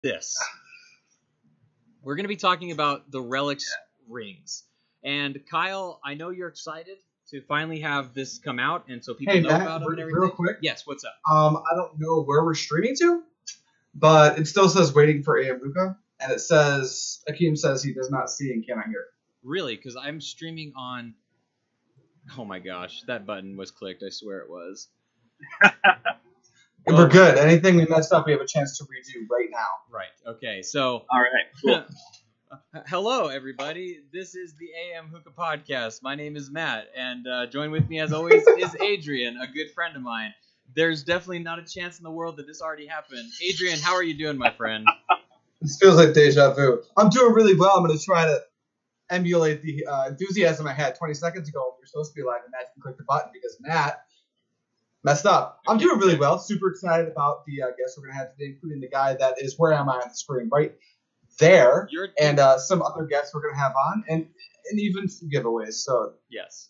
this. We're going to be talking about the Relix rings. And Kyle, I know you're excited to finally have this come out, and so people know Matt, about them and everything. real quick. Yes, what's up? I don't know where we're streaming to, but it still says waiting for AM Hookah, and it says Akeem says he does not see and cannot hear. Really? Because I'm streaming on. Oh my gosh, that button was clicked. I swear it was. We're good. Anything we messed up, we have a chance to redo right now. Right. Okay. So. All right. Cool. Hello, everybody. This is the AM Hookah Podcast. My name is Matt, and join with me, as always, is Adrian, a good friend of mine. There's definitely not a chance in the world that this already happened. Adrian, how are you doing, my friend? This feels like deja vu. I'm doing really well. I'm going to try to emulate the enthusiasm I had 20 seconds ago. You're supposed to be live, and Matt can click the button because Matt messed up. I'm doing really well. Super excited about the guests we're going to have today, including the guy that is, where am I on the screen? Right there, and some other guests we're going to have on, and even some giveaways. So yes.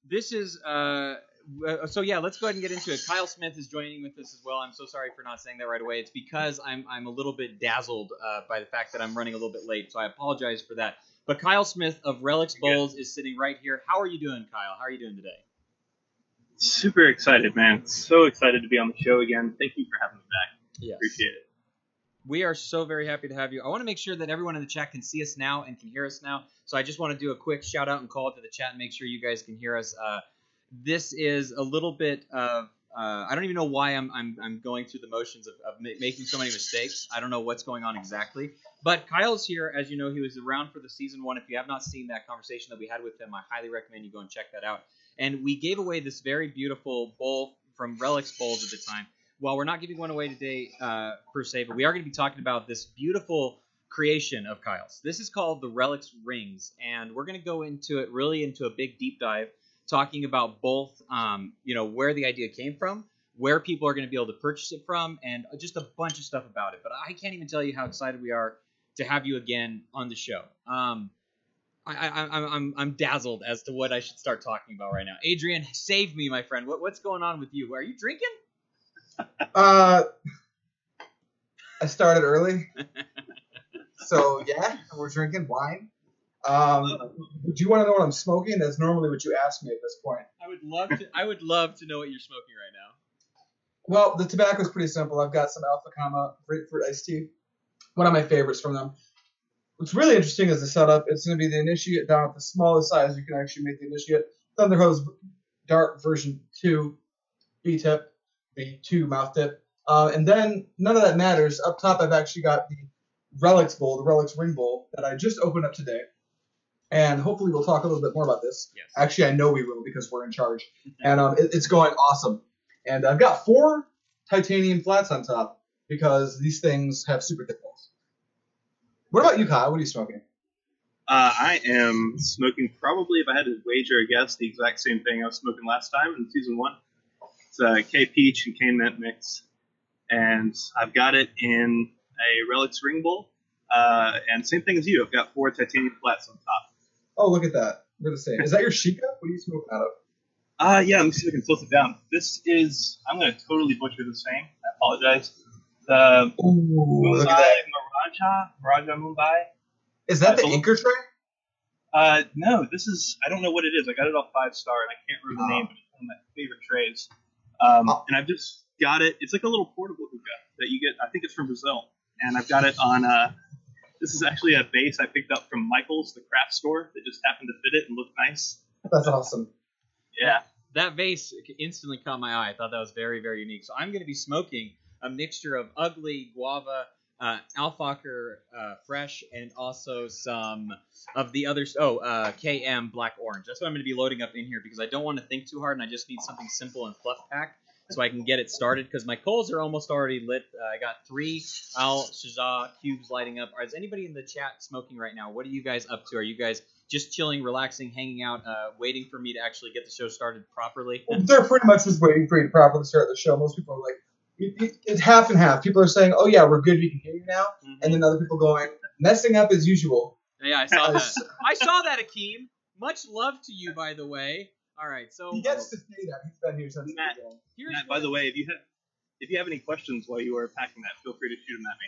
This is so yeah. Let's go ahead and get into it. Kyle Smith is joining with us as well. I'm so sorry for not saying that right away. It's because I'm a little bit dazzled by the fact that I'm running a little bit late, so I apologize for that. But Kyle Smith of Relix Bowls is sitting right here. How are you doing, Kyle? How are you doing today? Super excited, man. So excited to be on the show again. Thank you for having me back. Yes. Appreciate it. We are so very happy to have you. I want to make sure that everyone in the chat can see us now and can hear us now. So I just want to do a quick shout out and call to the chat and make sure you guys can hear us. This is a little bit of I don't even know why I'm going through the motions of making so many mistakes. I don't know what's going on exactly. But Kyle's here. As you know, he was around for the season 1. If you have not seen that conversation that we had with him, I highly recommend you go and check that out. And we gave away this very beautiful bowl from Relix Bowls at the time. Well, we're not giving one away today per se, but we are going to be talking about this beautiful creation of Kyle's. This is called the Relix Rings, and we're going to go into it really into a big deep dive, talking about both, where the idea came from, where people are going to be able to purchase it from, and just a bunch of stuff about it. But I can't even tell you how excited we are to have you again on the show. I'm dazzled as to what I should start talking about right now. Adrian, save me, my friend. What's going on with you? Are you drinking? I started early, so yeah, we're drinking wine. Do you want to know what I'm smoking? That's normally what you ask me at this point. I would love to know what you're smoking right now. Well, the tobacco is pretty simple. I've got some Alpha Comma grapefruit iced tea, one of my favorites from them. What's really interesting is the setup. It's going to be the Initiate down at the smallest size you can actually make the Initiate. Thunder Hose Dark version 2 B-tip. The 2 mouth tip. And then none of that matters. Up top, I've actually got the Relix bowl, the Relix ring bowl that I just opened up today. And hopefully we'll talk a little bit more about this. Yes. Actually, I know we will because we're in charge. And it's going awesome. And I've got 4 titanium flats on top because these things have super thick balls. What about you, Kyle? What are you smoking? I am smoking probably, if I had to wager a guess, the exact same thing I was smoking last time in Season 1. It's a K-Peach and K-Mint mix, and I've got it in a Relix ring bowl, and same thing as you. I've got 4 titanium flats on top. Oh, look at that. We're the same. Is that your Sheikah? What are you smoking out of? Yeah, let me see if I can tilt it down. This is, I'm going to totally butcher this name. I apologize. Look at that. Maraja Mumbai. Is that the Anchor tray? No, this is, I don't know what it is. I got it off 5-star, and I can't remember the name, but it's one of my favorite trays. And I've just got it. It's like a little portable hookah that you get. I think it's from Brazil. And I've got it on, this is actually a base I picked up from Michael's, the craft store, that just happened to fit it and look nice. That's awesome. Yeah. That vase instantly caught my eye. I thought that was very, very unique. So I'm going to be smoking a mixture of ugly guava, Alfacher fresh, and also some of the others. KM black orange. That's what I'm going to be loading up in here because I don't want to think too hard and I just need something simple and fluff packed so I can get it started because my coals are almost already lit. I got 3 Al Shaja cubes lighting up. Is anybody in the chat smoking right now? What are you guys up to? Are you guys just chilling, relaxing, hanging out, waiting for me to actually get the show started properly? They're pretty much just waiting for you to properly start the show. Most people are like, it's half and half. People are saying, oh yeah, we're good, we can hear you now. Mm-hmm. And then other people going, messing up as usual. Yeah, I saw that. I saw that, Akeem. Much love to you, by the way. All right, so he gets to say that. He's been here since Matt, by the way, if you have any questions while you are packing that, feel free to shoot them at me.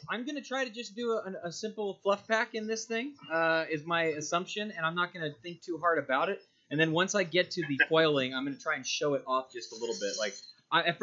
I'm gonna try to just do a simple fluff pack in this thing. Is my assumption, and I'm not gonna think too hard about it. And then once I get to the foiling, I'm gonna try and show it off just a little bit. Like the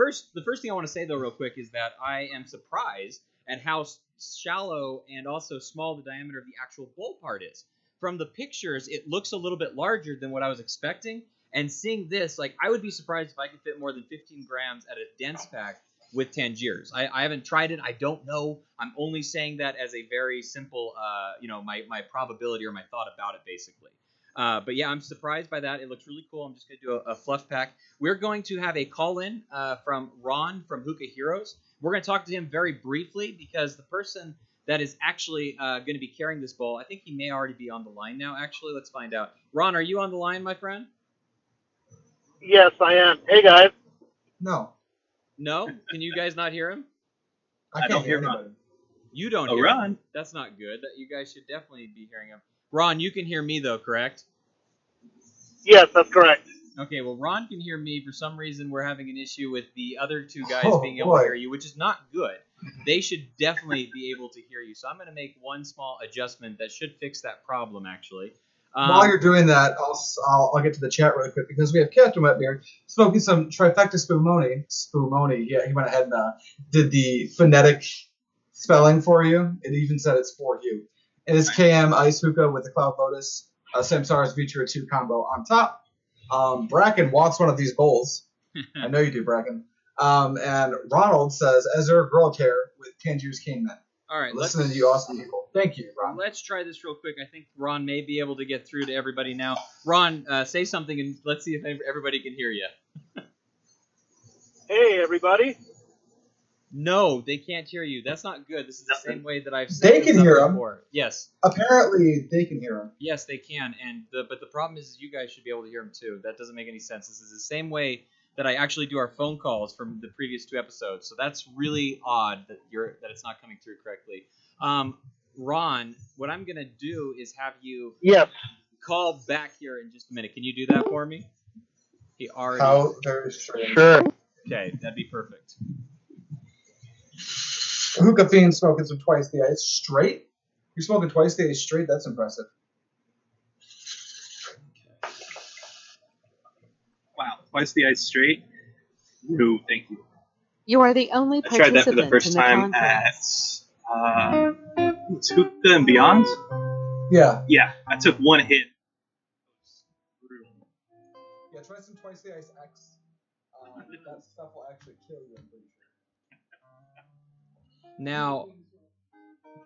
first thing I want to say though, real quick, is that I am surprised at how shallow and also small the diameter of the actual bowl part is. From the pictures, it looks a little bit larger than what I was expecting. And seeing this, like, I would be surprised if I could fit more than 15 grams at a dense pack with Tangiers. I haven't tried it. I don't know. I'm only saying that as a very simple, my probability or my thought about it, basically. But yeah, I'm surprised by that. It looks really cool. I'm just going to do a fluff pack. We're going to have a call-in from Ron from Hookah Heroes. We're going to talk to him very briefly because the person that is actually going to be carrying this bowl, I think he may already be on the line now, actually. Let's find out. Ron, are you on the line, my friend? Yes, I am. Hey, guys. No. No? Can you guys not hear him? I can't hear Ron. You don't hear Ron. him. That's not good. You guys should definitely be hearing him. Ron, you can hear me, though, correct? Yes, that's correct. Okay, well, Ron can hear me. For some reason, we're having an issue with the other two guys being able to hear you, which is not good. They should definitely be able to hear you. So I'm going to make one small adjustment that should fix that problem, actually. While you're doing that, I'll get to the chat really quick because we have Captain Wet Beard smoking some trifecta spumoni. Yeah, he went ahead and did the phonetic spelling for you. It even said it's for you. It is KM Ice Hookah with the Cloud Lotus, Samsara's Vitra 2 combo on top. Bracken wants one of these bowls. I know you do, Bracken. And Ronald says, Azure Girl Care with Tangiers Cane Men. All right, listening to you awesome people. Thank you, Ron. Let's try this real quick. I think Ron may be able to get through to everybody now. Ron, say something, and let's see if everybody can hear you. Hey, everybody. No, they can't hear you. That's not good. This is the same way that I've said they can hear him before. Yes. Apparently, they can hear him. Yes, they can. But the problem is you guys should be able to hear him too. That doesn't make any sense. This is the same way that I actually do our phone calls from the previous 2 episodes. So that's really odd that it's not coming through correctly. Ron, what I'm gonna do is have you call back here in just a minute. Can you do that for me? He already. How very strange. Sure. Okay, that'd be perfect. Hookah Fiend smoking some twice the ice straight. You're smoking twice the ice straight. That's impressive. Wow, twice the ice straight. No, thank you. You are the only I tried that for the participant first in the time contest. at it's Hookah and Beyond. Yeah. Yeah, I took one hit. Yeah, try some twice the ice X. That stuff will actually kill you, I'm pretty sure. Now,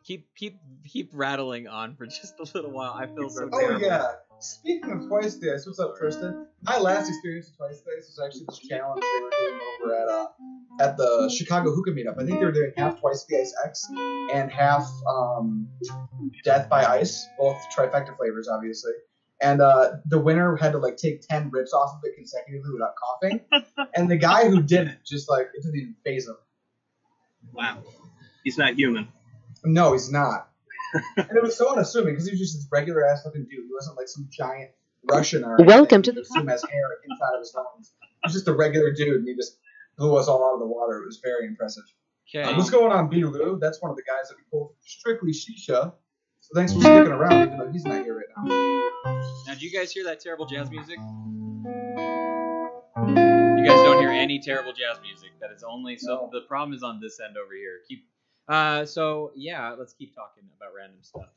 keep rattling on for just a little while. I feel so Oh terrible. yeah. Speaking of twice the ice, what's up, Tristan? My last experience with twice the ice was actually this challenge they were doing over at the Chicago Hookah meetup. I think they were doing half twice the ice X and half Death by Ice, both trifecta flavors, obviously. And the winner had to take 10 rips off of it consecutively without coughing. And the guy who did it just it didn't even faze him. Wow, he's not human. No, he's not. And it was so unassuming because he was just this regular ass looking dude. He wasn't like some giant Russian or Welcome to the assume has hair inside of his lungs. He was just a regular dude, and he just blew us all out of the water. It was very impressive. Okay. What's going on, B. Lou? That's one of the guys that we pulled Strictly Shisha. So thanks for sticking around, even though he's not here right now. Now, do you guys hear that terrible jazz music? You guys don't hear any terrible jazz music. That is only so. The problem is on this end over here. So yeah, let's keep talking about random stuff.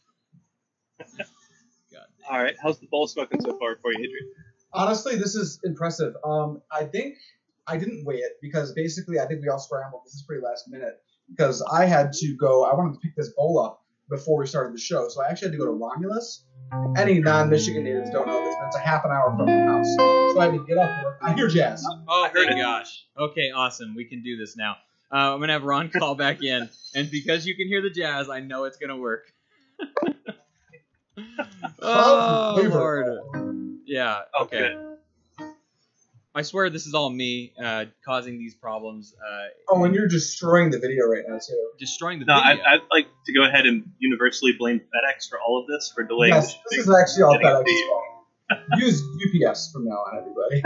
God. All right, how's the bowl smoking so far for you, Adrian? Honestly, this is impressive. I think I didn't weigh it because basically I think we all scrambled. This is pretty last minute because I had to go. I wanted to pick this bowl up before we started the show, so I actually had to go to Romulus. Any non-Michigan natives don't know this, but it's a half an hour from my house. So I had to get up and work. I hear jazz. Oh, thank gosh. Okay, awesome. We can do this now. I'm going to have Ron call back in, and because you can hear the jazz, I know it's going to work. Oh, Lord. Yeah, okay. I swear this is all me causing these problems. And you're destroying the video right now, too. Destroying the video? I'd like to go ahead and universally blame FedEx for all of this, for delaying Yes, this is actually all FedEx's fault. Use UPS from now on, everybody.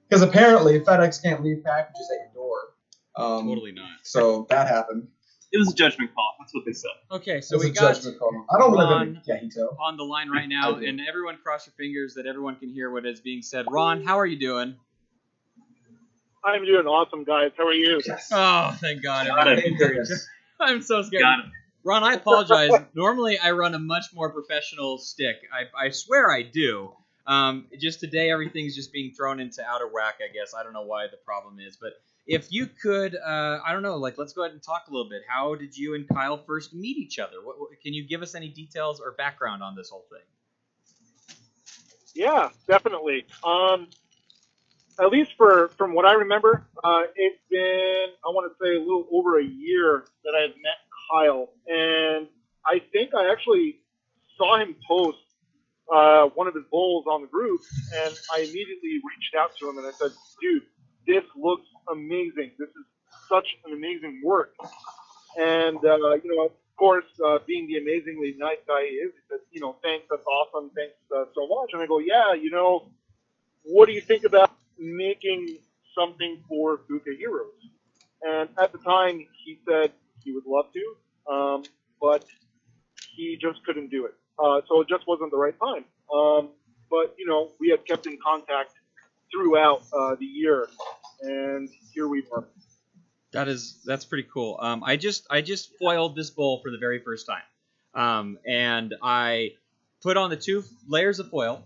Because apparently FedEx can't leave packages at your door. Totally not. So that happened. It was a judgment call. That's what they said. Okay, so It was we a got judgment call. I don't live in Ron a Yahito. on the line right now, I do. and everyone cross your fingers that everyone can hear what is being said. Ron, how are you doing? I'm doing awesome, guys. How are you? Yes. Oh, thank God. Got everyone. it. Yes. I'm so scared. Got it. Ron, I apologize. Normally, I run a much more professional stick. I swear I do. Just today, everything's just being thrown into outer whack, I guess. I don't know why the problem is. But if you could, I don't know, let's go ahead and talk a little bit. How did you and Kyle first meet each other? Can you give us any details or background on this whole thing? Yeah, definitely. At least from what I remember, it's been, I want to say, a little over a year that I had met Kyle. And I think I actually saw him post one of his bowls on the group, and I immediately reached out to him and I said, dude, this looks amazing. This is such an amazing work. And, of course, being the amazingly nice guy he is, he said, thanks, that's awesome, thanks so much. And I go, yeah, what do you think about making something for Hookah Heroes? And at the time, he said he would love to, but he just couldn't do it. So it just wasn't the right time. But, we had kept in contact throughout the year, and here we are. That's pretty cool. I just foiled this bowl for the very first time, and I put on the 2 layers of foil,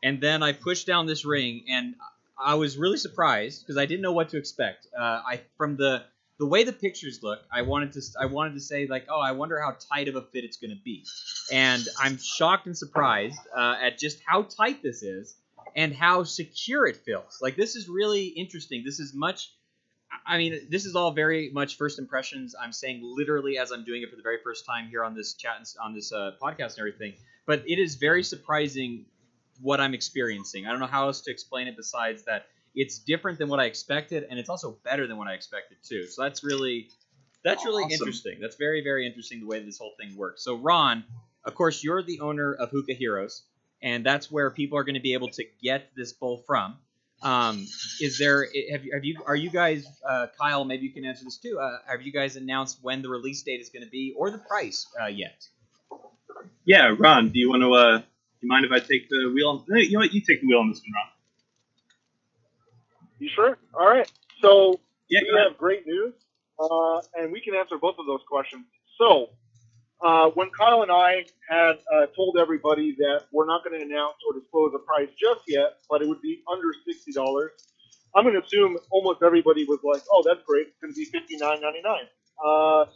and then I pushed down this ring, and I was really surprised because I didn't know what to expect. From the way the pictures look, I wanted to say oh, I wonder how tight of a fit it's going to be, and I'm shocked and surprised at just how tight this is and how secure it feels. This is really interesting. This is much. I mean, this is all very much first impressions. I'm saying literally as I'm doing it for the very first time here on this chat and on this podcast and everything. But it is very surprising what I'm experiencing. I don't know how else to explain it besides that it's different than what I expected, and it's also better than what I expected too. So that's really awesome. Interesting. That's very, very interesting the way this whole thing works. So Ron, of course, you're the owner of Hookah Heroes, and that's where people are going to be able to get this bowl from. Are you guys, Kyle, maybe you can answer this too. Have you guys announced when the release date is going to be or the price yet? Yeah, Ron, do you want to, you mind if I take the wheel? No, you know what? You take the wheel on this one, Ron. You sure? All right. So Yeah, we have great news, and we can answer both of those questions. So when Kyle and I had told everybody that we're not going to announce or disclose a price just yet, but it would be under $60, I'm going to assume almost everybody was like, oh, that's great. It's going to be $59.99.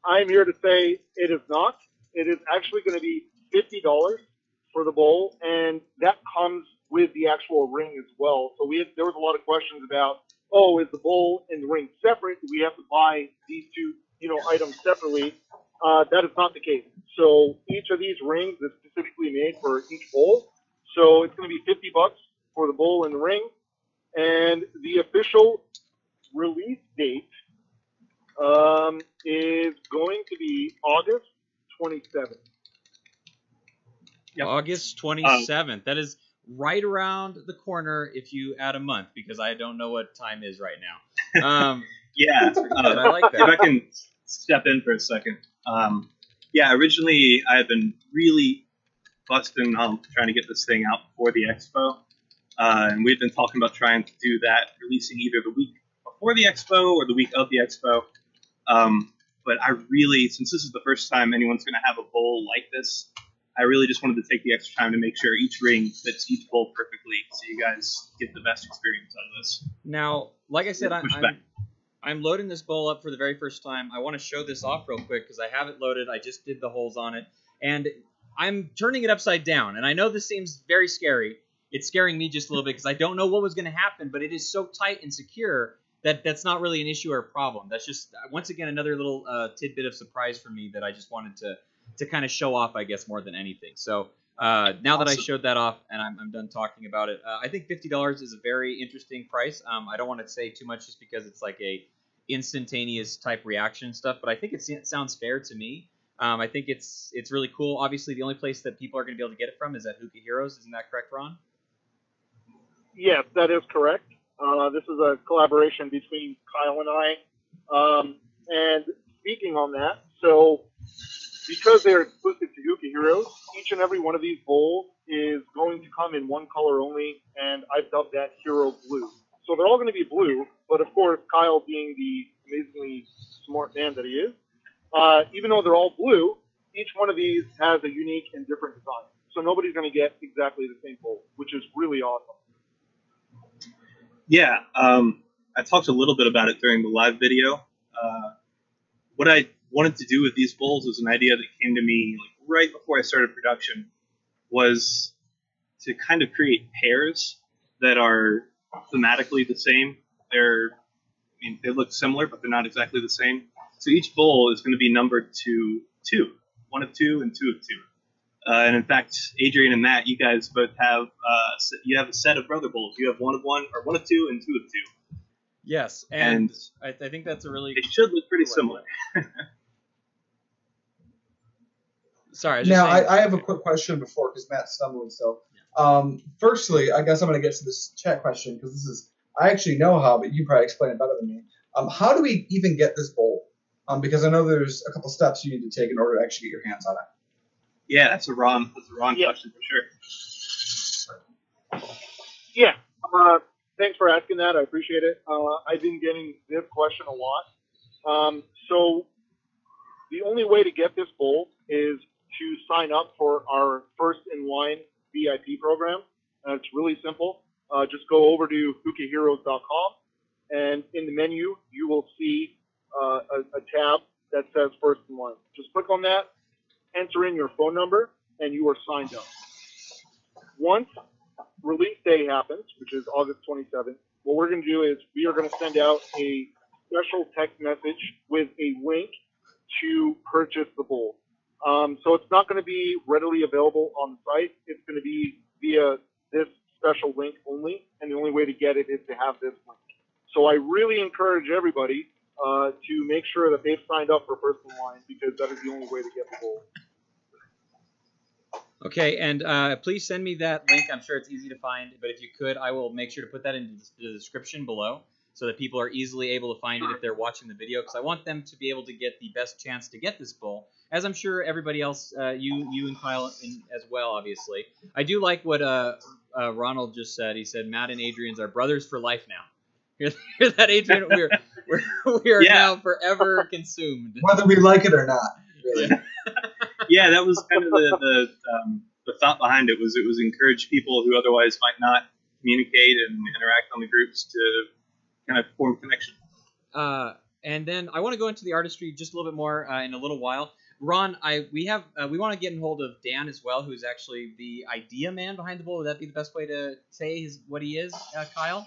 I'm here to say it is not. It is actually going to be $50 for the bowl, and that comes with the actual ring as well. So there was a lot of questions about, oh, is the bowl and the ring separate? Do we have to buy these two, items separately? That is not the case. So each of these rings is specifically made for each bowl. So it's going to be $50 for the bowl and the ring. And the official release date is going to be August 27th. Yep. August 27th. That is right around the corner if you add a month, because I don't know what time is right now. Yeah. I like that. If I can step in for a second. Originally I had been really busting on trying to get this thing out before the expo. And we've been talking about trying to do that, releasing either the week before the expo or the week of the expo. But I really, since this is the first time anyone's going to have a bowl like this, I really just wanted to take the extra time to make sure each ring fits each bowl perfectly so you guys get the best experience out of this. Now, like I said, I'm loading this bowl up for the very first time. I want to show this off real quick because I have it loaded. I just did the holes on it. And I'm turning it upside down. And I know this seems very scary. It's scaring me just a little bit because I don't know what was going to happen. But it is so tight and secure that that's not really an issue or a problem. That's just, once again, another little tidbit of surprise for me that I just wanted to kind of show off, I guess, more than anything. So now that I showed that off and I'm done talking about it, I think $50 is a very interesting price. I don't want to say too much just because it's like a instantaneous type reaction stuff, but I think it sounds fair to me. I think it's really cool. Obviously, the only place that people are going to be able to get it from is at Hookah Heroes. Isn't that correct, Ron? Yes, that is correct. This is a collaboration between Kyle and I. And speaking on that, so because they're exclusive to Hookah Heroes, each and every one of these bowls is going to come in one color only, and I've dubbed that Hero Blue. So they're all going to be blue, but of course, Kyle being the amazingly smart man that he is, even though they're all blue, each one of these has a unique and different design. So nobody's going to get exactly the same bowl, which is really awesome. Yeah, I talked a little bit about it during the live video. What I wanted to do with these bowls was an idea that came to me like right before I started production, was to kind of create pairs that are thematically the same. They look similar, but they're not exactly the same. So each bowl is going to be numbered to 2, 1 of 2 and 2 of 2. And in fact, Adrian and Matt, you guys both have you have a set of brother bowls. You have 1 of 1, or 1 of 2 and 2 of 2. Yes, and I think that's a really. They should look pretty similar. Sorry. Now, I have a quick question before, because Matt's stumbling still. Firstly, I guess I'm going to get to this chat question, because this is, I actually know how, but you probably explain it better than me. How do we even get this bowl? Because I know there's a couple steps you need to take in order to actually get your hands on it. Yeah, that's a Ron question for sure. Yeah. Thanks for asking that. I appreciate it. I've been getting this question a lot. So the only way to get this bowl is to sign up for our first in line VIP program. It's really simple. Just go over to hookahheroes.com, and in the menu you will see a tab that says first in line. Just click on that, enter in your phone number, and you are signed up. Once release day happens, which is August 27th, what we're going to do is we are going to send out a special text message with a link to purchase the bowl. So it's not going to be readily available on the site. It's going to be via this special link only, and the only way to get it is to have this link. So I really encourage everybody to make sure that they've signed up for first in line, because that is the only way to get the bowl. Okay, and please send me that link. I'm sure it's easy to find, but if you could, I will make sure to put that in the description below so that people are easily able to find it if they're watching the video, because I want them to be able to get the best chance to get this bowl, as I'm sure everybody else, you and Kyle as well, obviously. I do like what Ronald just said. He said, Matt and Adrian's are brothers for life now. Hear that, Adrian? We are now forever consumed. Whether we like it or not, really. Yeah, that was kind of the thought behind it. Was encourage people who otherwise might not communicate and interact on the groups to kind of form connection. And then I want to go into the artistry just a little bit more in a little while. Ron, we want to get in hold of Dan as well, who is actually the idea man behind the bowl. Would that be the best way to say what he is, Kyle?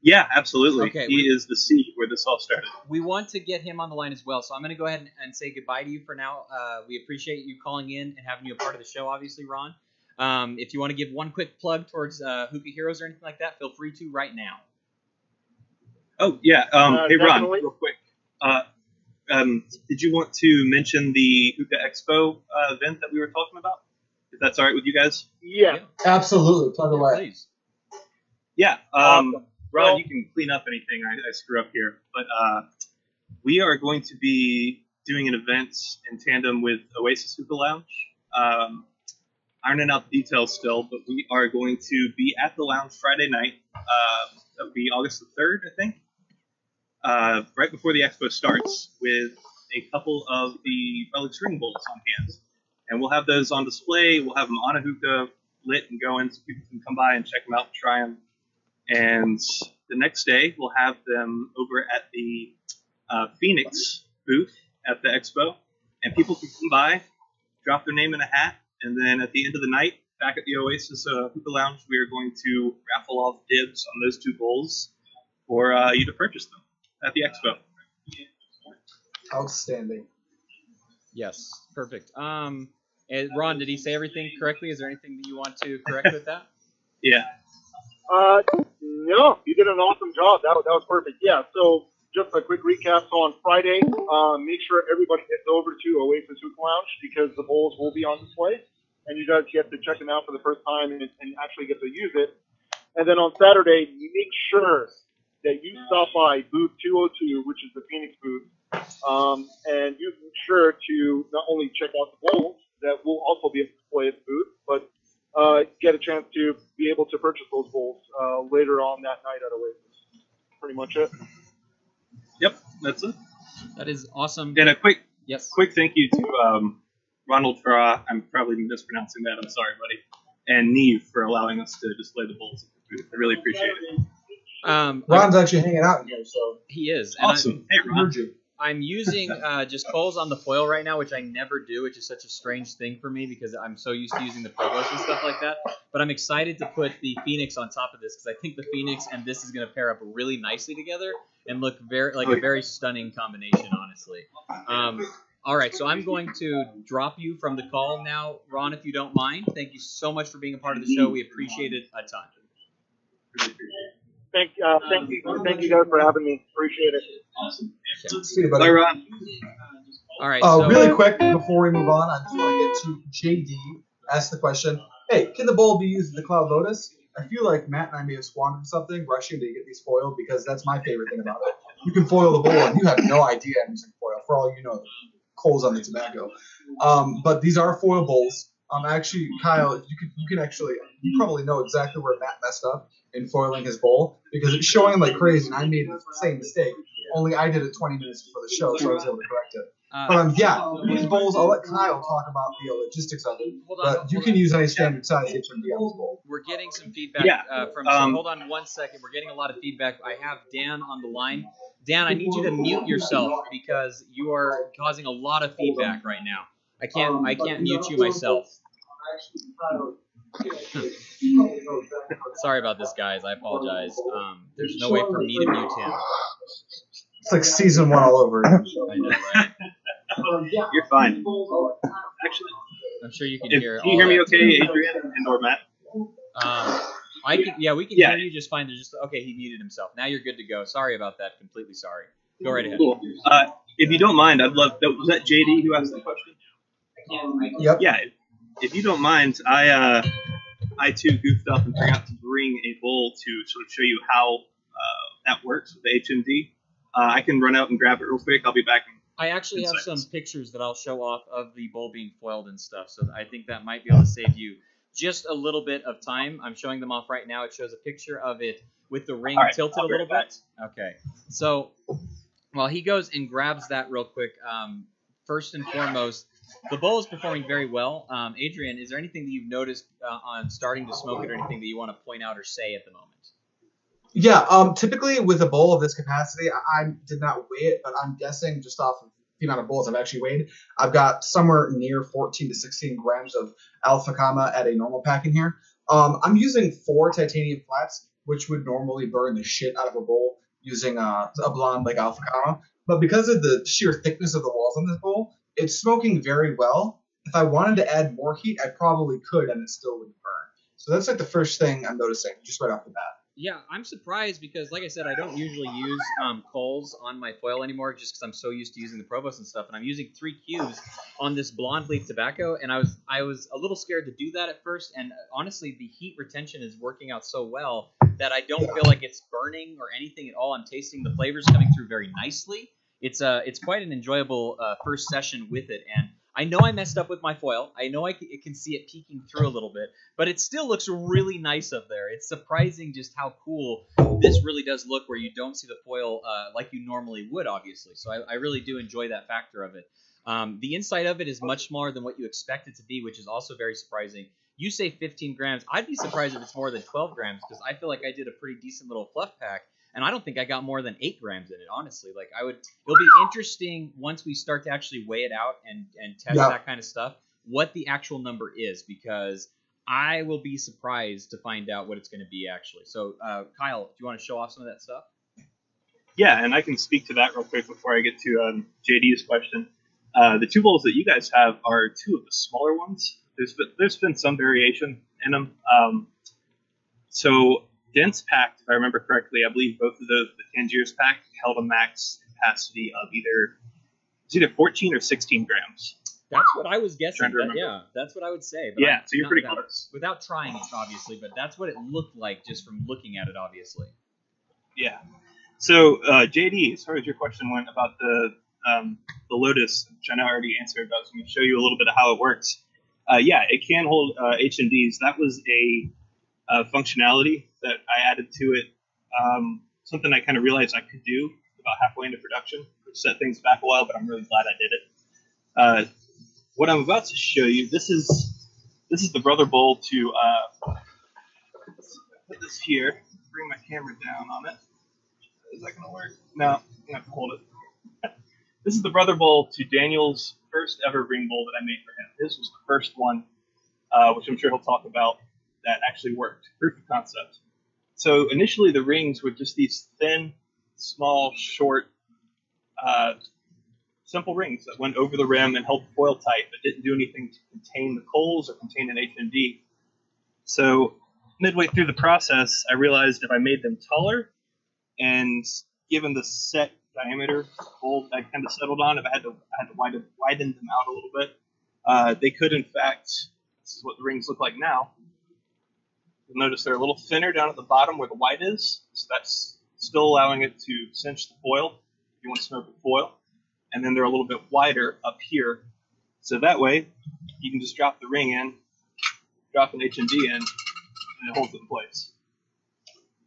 Yeah, absolutely. Okay, he is the seed where this all started. We want to get him on the line as well, so I'm going to go ahead and say goodbye to you for now. We appreciate you calling in and having you a part of the show, obviously, Ron. If you want to give one quick plug towards Hookah Heroes or anything like that, feel free to right now. Oh, yeah. Hey, Ron, definitely. real quick. Did you want to mention the Hookah Expo event that we were talking about? If that's all right with you guys? Yeah. Absolutely. Plug away. Please. Yeah. Awesome. Ron, Well, you can clean up anything I screw up here. But we are going to be doing an event in tandem with Oasis Hookah Lounge. Ironing out the details still, but we are going to be at the lounge Friday night. That will be August the 3rd, I think. Right before the expo starts, with a couple of the Relix ring bowls on hand. And we'll have those on display. We'll have them on a hookah, lit and going, so people can come by and check them out and try them. And the next day, we'll have them over at the Phoenix booth at the expo. And people can come by, drop their name in a hat, and then at the end of the night, back at the Oasis Hookah Lounge, we are going to raffle off dibs on those 2 bowls for you to purchase them at the expo. Outstanding. Yes, perfect. And Ron, did he say everything correctly? Is there anything that you want to correct with that? Yeah. No, you did an awesome job. That was perfect. Yeah, so just a quick recap. So on Friday, make sure everybody gets over to Oasis Hookah Lounge, because the bowls will be on display, and you guys get to check them out for the first time and actually get to use it. And then on Saturday, make sure that you stop by booth 202, which is the Phoenix booth, and you make sure to not only check out the bowls that will also be displayed at the booth, but get a chance to be able to purchase those bowls later on that night at Oasis. Pretty much it. Yep, that's it. That is awesome. And a quick thank you to Ronald for, I'm probably mispronouncing that, I'm sorry, buddy, and Neve for allowing us to display the bowls at the booth. I really appreciate it. Ron's actually hanging out in here, so. He is. Awesome. Hey, Ron. I'm using just coals on the foil right now, which I never do, which is such a strange thing for me because I'm so used to using the Provost and stuff like that. But I'm excited to put the Phoenix on top of this because I think the Phoenix and this is going to pair up really nicely together and look a very stunning combination, honestly. All right, so I'm going to drop you from the call now, Ron, if you don't mind. Thank you so much for being a part of the show. We appreciate it a ton. Thank you guys for having me. Appreciate it. Awesome. See you, buddy. Bye, Ron. All right. So, really quick before we move on, I just want to get to JD. Ask the question: hey, can the bowl be used in the Cloud Lotus? I feel like Matt and I may have squandered something rushing to get these foiled because that's my favorite thing about it. You can foil the bowl and you have no idea I'm using foil. For all you know, coals on the tobacco. But these are foil bowls. Actually, Kyle, you probably know exactly where Matt messed up in foiling his bowl because it's showing like crazy, and I made the same mistake. Only I did it 20 minutes before the show, so I was able to correct it. These bowls, I'll let Kyle talk about the logistics of it. But you can use any standard size HMD on this bowl. We're getting some feedback from. So hold on 1 second. We're getting a lot of feedback. I have Dan on the line. Dan, I need you to mute yourself because you are causing a lot of feedback right now. I can't mute you myself. Sorry about this, guys. I apologize. There's no way for me to mute him. It's like season 1 all over. I know, right? You're fine. Actually, I'm sure you can hear. Can you hear me okay, Adrian and/or Matt? We can hear you just fine. There's just he muted himself. Now you're good to go. Sorry about that. Completely sorry. Go right ahead. Cool. If you don't mind, I'd love. Was that JD who asked the question? Yep. Yeah. If you don't mind, I too goofed up and forgot to bring a bowl to sort of show you how that works with the HMD. I can run out and grab it real quick. I'll be back. I actually have some pictures that I'll show off of the bowl being foiled and stuff, so I think that might be able to save you just a little bit of time. I'm showing them off right now. It shows a picture of it with the ring tilted a little bit. Okay. So while he goes and grabs that real quick, first and foremost, the bowl is performing very well. Adrian, is there anything that you've noticed on starting to smoke it or anything that you want to point out or say at the moment? Yeah, typically with a bowl of this capacity, I did not weigh it, but I'm guessing just off of the amount of bowls I've actually weighed, I've got somewhere near 14 to 16 grams of alpha gamma at a normal pack in here. I'm using 4 titanium flats, which would normally burn the shit out of a bowl using a blonde like alpha gamma. But because of the sheer thickness of the walls on this bowl, it's smoking very well. If I wanted to add more heat, I probably could, and it still wouldn't burn. So that's like the first thing I'm noticing, just right off the bat. Yeah, I'm surprised because, like I said, I don't usually use coals on my foil anymore just because I'm so used to using the Provost and stuff. And I'm using 3 cubes on this blonde leaf tobacco, and I was a little scared to do that at first. And honestly, the heat retention is working out so well that I don't feel like it's burning or anything at all. I'm tasting the flavors coming through very nicely. It's quite an enjoyable first session with it, and I know I messed up with my foil. I know I can see it peeking through a little bit, but it still looks really nice up there. It's surprising just how cool this really does look where you don't see the foil like you normally would, obviously. So I really do enjoy that factor of it. The inside of it is much smaller than what you expect it to be, which is also very surprising. You say 15 grams. I'd be surprised if it's more than 12 grams because I feel like I did a pretty decent little fluff pack. And I don't think I got more than 8 grams in it, honestly. Like it'll be interesting once we start to actually weigh it out and test that kind of stuff, what the actual number is, because I will be surprised to find out what it's going to be actually. So, Kyle, do you want to show off some of that stuff? Yeah, and I can speak to that real quick before I get to JD's question. The 2 bowls that you guys have are 2 of the smaller ones. There's been some variation in them. So dense packed, if I remember correctly, I believe both of those, the Tangiers pack, held a max capacity of either 14 or 16 grams. That's what I was guessing. Trying to remember. Yeah, that's what I would say. But Yeah, so you're pretty without, close. Without trying it, obviously, but that's what it looked like just from looking at it, obviously. Yeah. So, JD, as far as your question went about the Lotus, which I know I already answered, but I was going to show you a little bit of how it works. Yeah, it can hold HMDs. That was a functionality that I added to it. Something I kind of realized I could do about halfway into production, which set things back a while, but I'm really glad I did it. What I'm about to show you, this is the brother bowl to put this here. Bring my camera down on it. Is that going to work? No, I'm going to have to hold it. This is the brother bowl to Daniel's first ever ring bowl that I made for him. This was the first one, which I'm sure he'll talk about, that actually worked. Proof of concept. So initially the rings were just these thin, small, short, simple rings that went over the rim and held the foil tight, but didn't do anything to contain the coals or contain an HMD. So midway through the process, I realized if I made them taller, and given the set diameter bowl that I kind of settled on, if I had to widen them out a little bit, they could in fact. This is what the rings look like now. You'll notice they're a little thinner down at the bottom where the white is, so that's still allowing it to cinch the foil if you want to smoke with foil. And then they're a little bit wider up here, so that way you can just drop the ring in, drop an HMD in, and it holds it in place.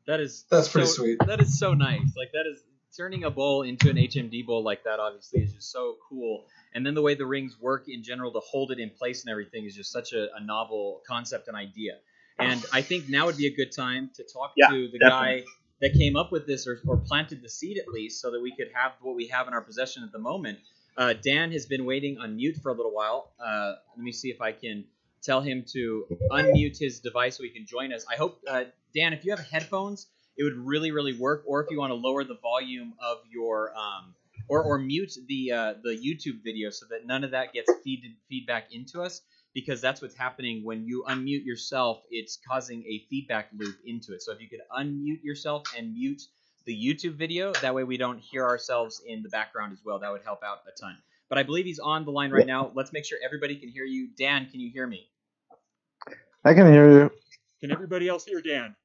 That's pretty sweet. That is so nice. Like, that is turning a bowl into an HMD bowl like that. Obviously, is just so cool. And then the way the rings work in general to hold it in place and everything is just such a novel concept and idea. And I think now would be a good time to talk to the guy that came up with this or planted the seed at least, so that we could have what we have in our possession at the moment. Dan has been waiting on mute for a little while. Let me see if I can tell him to unmute his device so he can join us. I hope, Dan, if you have headphones, it would really, really work. Or if you want to lower the volume of your or mute the YouTube video so that none of that gets feedback into us, because that's what's happening when you unmute yourself. It's causing a feedback loop into it. So if you could unmute yourself and mute the YouTube video, that way we don't hear ourselves in the background as well. That would help out a ton. But I believe he's on the line right now. Let's make sure everybody can hear you. Dan, can you hear me? I can hear you. Can everybody else hear Dan?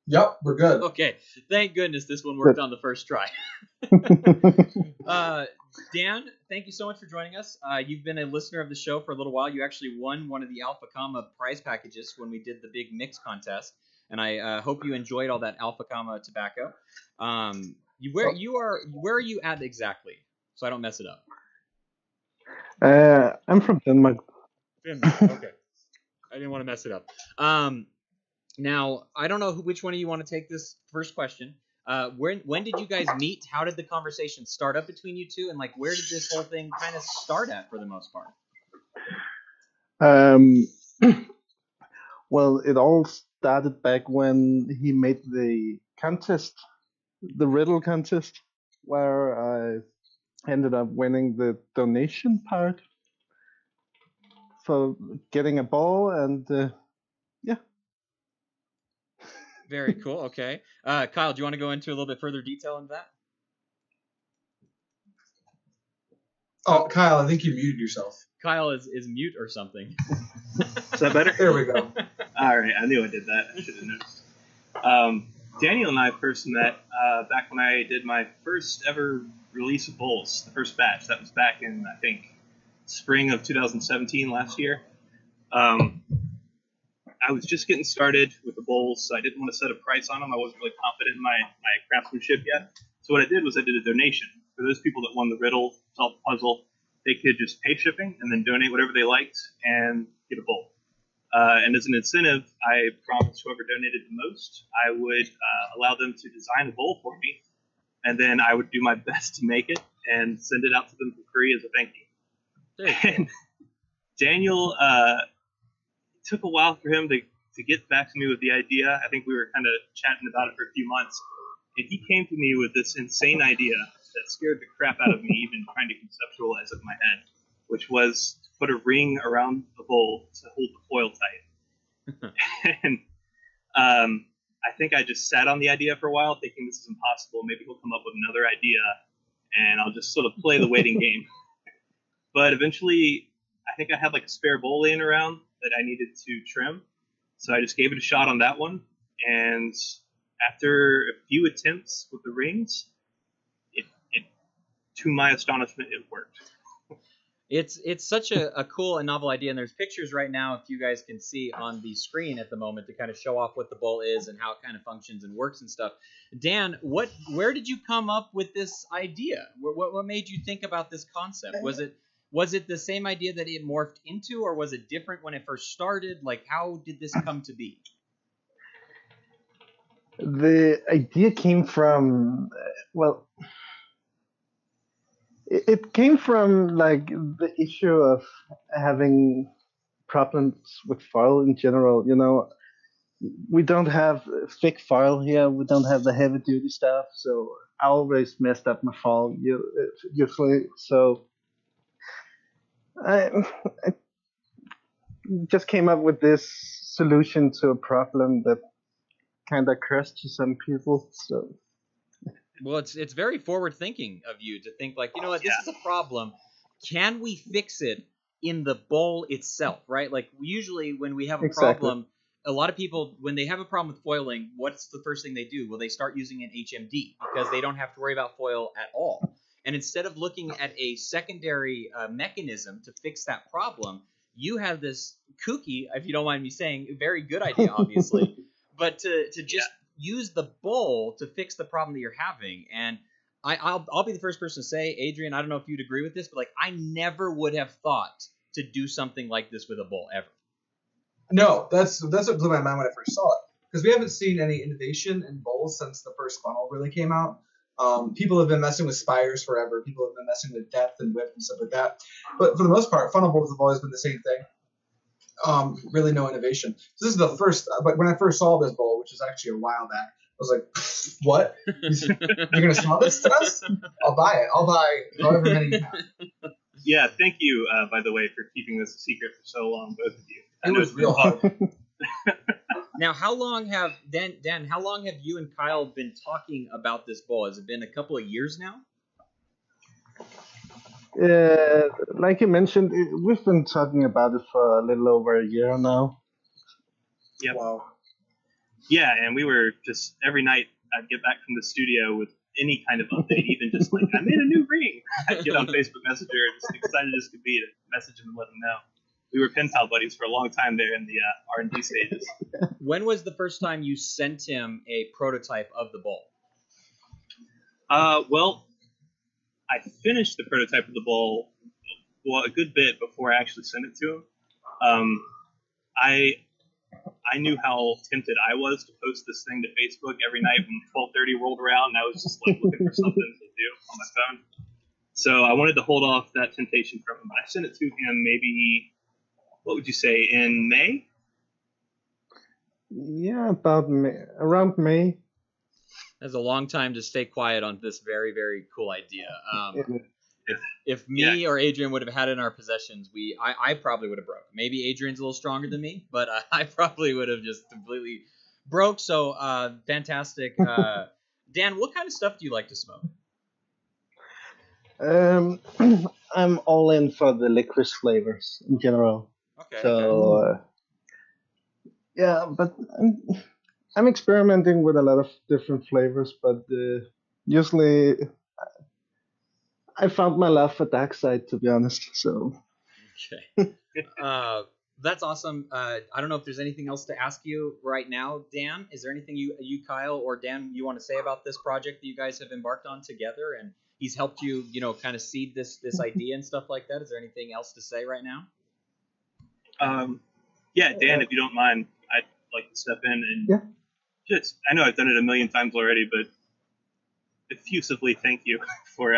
Yep, we're good. Okay. Thank goodness this one worked on the first try. Dan, thank you so much for joining us. You've been a listener of the show for a little while. You actually won one of the Alpha Comma prize packages when we did the big mix contest, and I hope you enjoyed all that Alpha Comma tobacco. Where are you at exactly, so I don't mess it up? I'm from Denmark. Denmark. Okay. I didn't want to mess it up. Now, I don't know which one of you want to take this first question. When did you guys meet? How did the conversation start up between you two? And like, where did this whole thing kind of start at for the most part? Well, it all started back when he made the contest, the riddle contest, where I ended up winning the donation part for getting a ball, and yeah. Very cool. Okay. Kyle, do you want to go into a little bit further detail on that? Oh, Kyle, I think you muted yourself. Kyle is mute or something. Is that better? There we go. All right, I knew I did that. I should have noticed. Daniel and I first met back when I did my first ever release of bowls, the first batch. That was back in, I think, spring of 2017, last year. I was just getting started with the bowls, so I didn't want to set a price on them. I wasn't really confident in my craftsmanship yet. So what I did was I did a donation. For those people that won the riddle, solved the puzzle, they could just pay shipping and then donate whatever they liked and get a bowl. And as an incentive, I promised whoever donated the most, I would allow them to design a bowl for me, and then I would do my best to make it and send it out to them for free as a thank you. And Daniel, it took a while for him to get back to me with the idea. I think we were kind of chatting about it for a few months, and he came to me with this insane idea that scared the crap out of me, even trying to conceptualize it in my head, which was to put a ring around the bowl to hold the foil tight. And I think I just sat on the idea for a while, thinking this is impossible. Maybe he'll come up with another idea, and I'll just sort of play the waiting game. But eventually, I think I had like a spare bowl laying around that I needed to trim. So I just gave it a shot on that one. And after a few attempts with the rings, it to my astonishment, it worked. It's such a cool and novel idea, and there's pictures right now, if you guys can see on the screen at the moment, to kind of show off what the bowl is and how it kind of functions and works and stuff. Dan, where did you come up with this idea? What made you think about this concept? Was it the same idea that it morphed into, or was it different when it first started? Like, how did this come to be? The idea came from, well, it came from like the issue of having problems with foil in general. You know, we don't have thick foil here. We don't have the heavy duty stuff, so I always messed up my foil usually. So I just came up with this solution to a problem that kind of cursed to some people. So. Well, it's very forward thinking of you to think like, you know what, this is a problem. Can we fix it in the bowl itself, right? Like usually when we have a problem, a lot of people, when they have a problem with foiling, what's the first thing they do? Well, they start using an HMD because they don't have to worry about foil at all. And instead of looking at a secondary mechanism to fix that problem, you have this kooky, if you don't mind me saying, very good idea, obviously, but to just use the bowl to fix the problem that you're having. And I'll be the first person to say, Adrian, I don't know if you'd agree with this, but like I never would have thought to do something like this with a bowl ever. No, that's what blew my mind when I first saw it, because we haven't seen any innovation in bowls since the first funnel really came out. People have been messing with spires forever. People have been messing with depth and width and stuff like that. But for the most part, funnel bowls have always been the same thing. Really no innovation. So this is the first. But when I first saw this bowl, which is actually a while back, I was like, "What? You're gonna sell this to us? I'll buy it. I'll buy however many you have." Yeah, thank you, by the way, for keeping this a secret for so long, both of you. It was real hard. Now, how long have Dan? How long have you and Kyle been talking about this bowl? Has it been a couple of years now? Like you mentioned, we've been talking about it for a little over a year now. Yep. Wow. Yeah, and we were just every night I'd get back from the studio with any kind of update, even just like I made a new ring. I'd get on Facebook Messenger, just excited as could be to message them and let them know. We were pen pal buddies for a long time there in the R&D stages. When was the first time you sent him a prototype of the bowl? Well, I finished the prototype of the bowl a good bit before I actually sent it to him. I knew how tempted I was to post this thing to Facebook every night when 12:30 rolled around, and I was just like looking for something to do on my phone. So I wanted to hold off that temptation from him. But I sent it to him maybe, what would you say, in May? Yeah, about May, around May. That's a long time to stay quiet on this very, very cool idea. If me or Adrian would have had it in our possessions, I probably would have broke. Maybe Adrian's a little stronger than me, but I probably would have just completely broke. So fantastic. Dan, what kind of stuff do you like to smoke? I'm all in for the licorice flavors in general. Okay. So yeah, but I'm experimenting with a lot of different flavors, but usually I found my love for dark side, to be honest. So okay, that's awesome. I don't know if there's anything else to ask you right now, Dan. Is there anything you Kyle or Dan, you want to say about this project that you guys have embarked on together? And he's helped you, kind of seed this idea and stuff like that. Is there anything else to say right now? Yeah, Dan, if you don't mind, I'd like to step in and just, I know I've done it a million times already, but effusively thank you for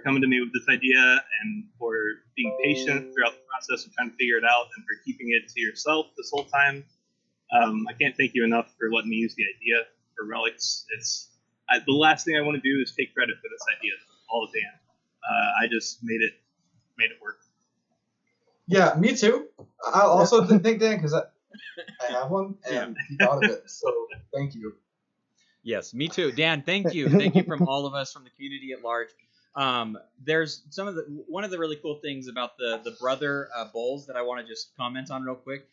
coming to me with this idea and for being patient throughout the process of trying to figure it out and for keeping it to yourself this whole time. I can't thank you enough for letting me use the idea for Relix. The last thing I want to do is take credit for this idea, all of Dan. I just made it work. Yeah, me too. I also thank Dan because I have one and he thought of it. So thank you. Yes, me too. Dan, thank you. Thank you from all of us from the community at large. There's one of the really cool things about the brother bowls that I want to just comment on real quick.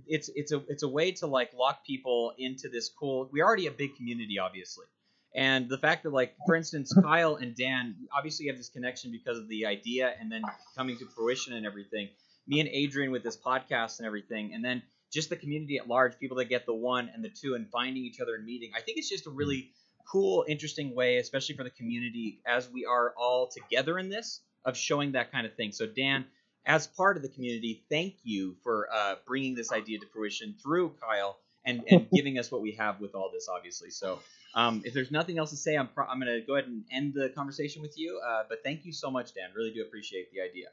It's a way to like lock people into this cool. We're already a big community, obviously, and the fact that like for instance Kyle and Dan obviously have this connection because of the idea and then coming to fruition and everything. Me and Adrian with this podcast and everything, and then just the community at large, people that get the 1 and the 2 and finding each other and meeting. I think it's just a really cool, interesting way, especially for the community as we are all together in this, of showing that kind of thing. So Dan, as part of the community, thank you for bringing this idea to fruition through Kyle and giving us what we have with all this, obviously. So if there's nothing else to say, I'm going to go ahead and end the conversation with you. But thank you so much, Dan. Really do appreciate the idea.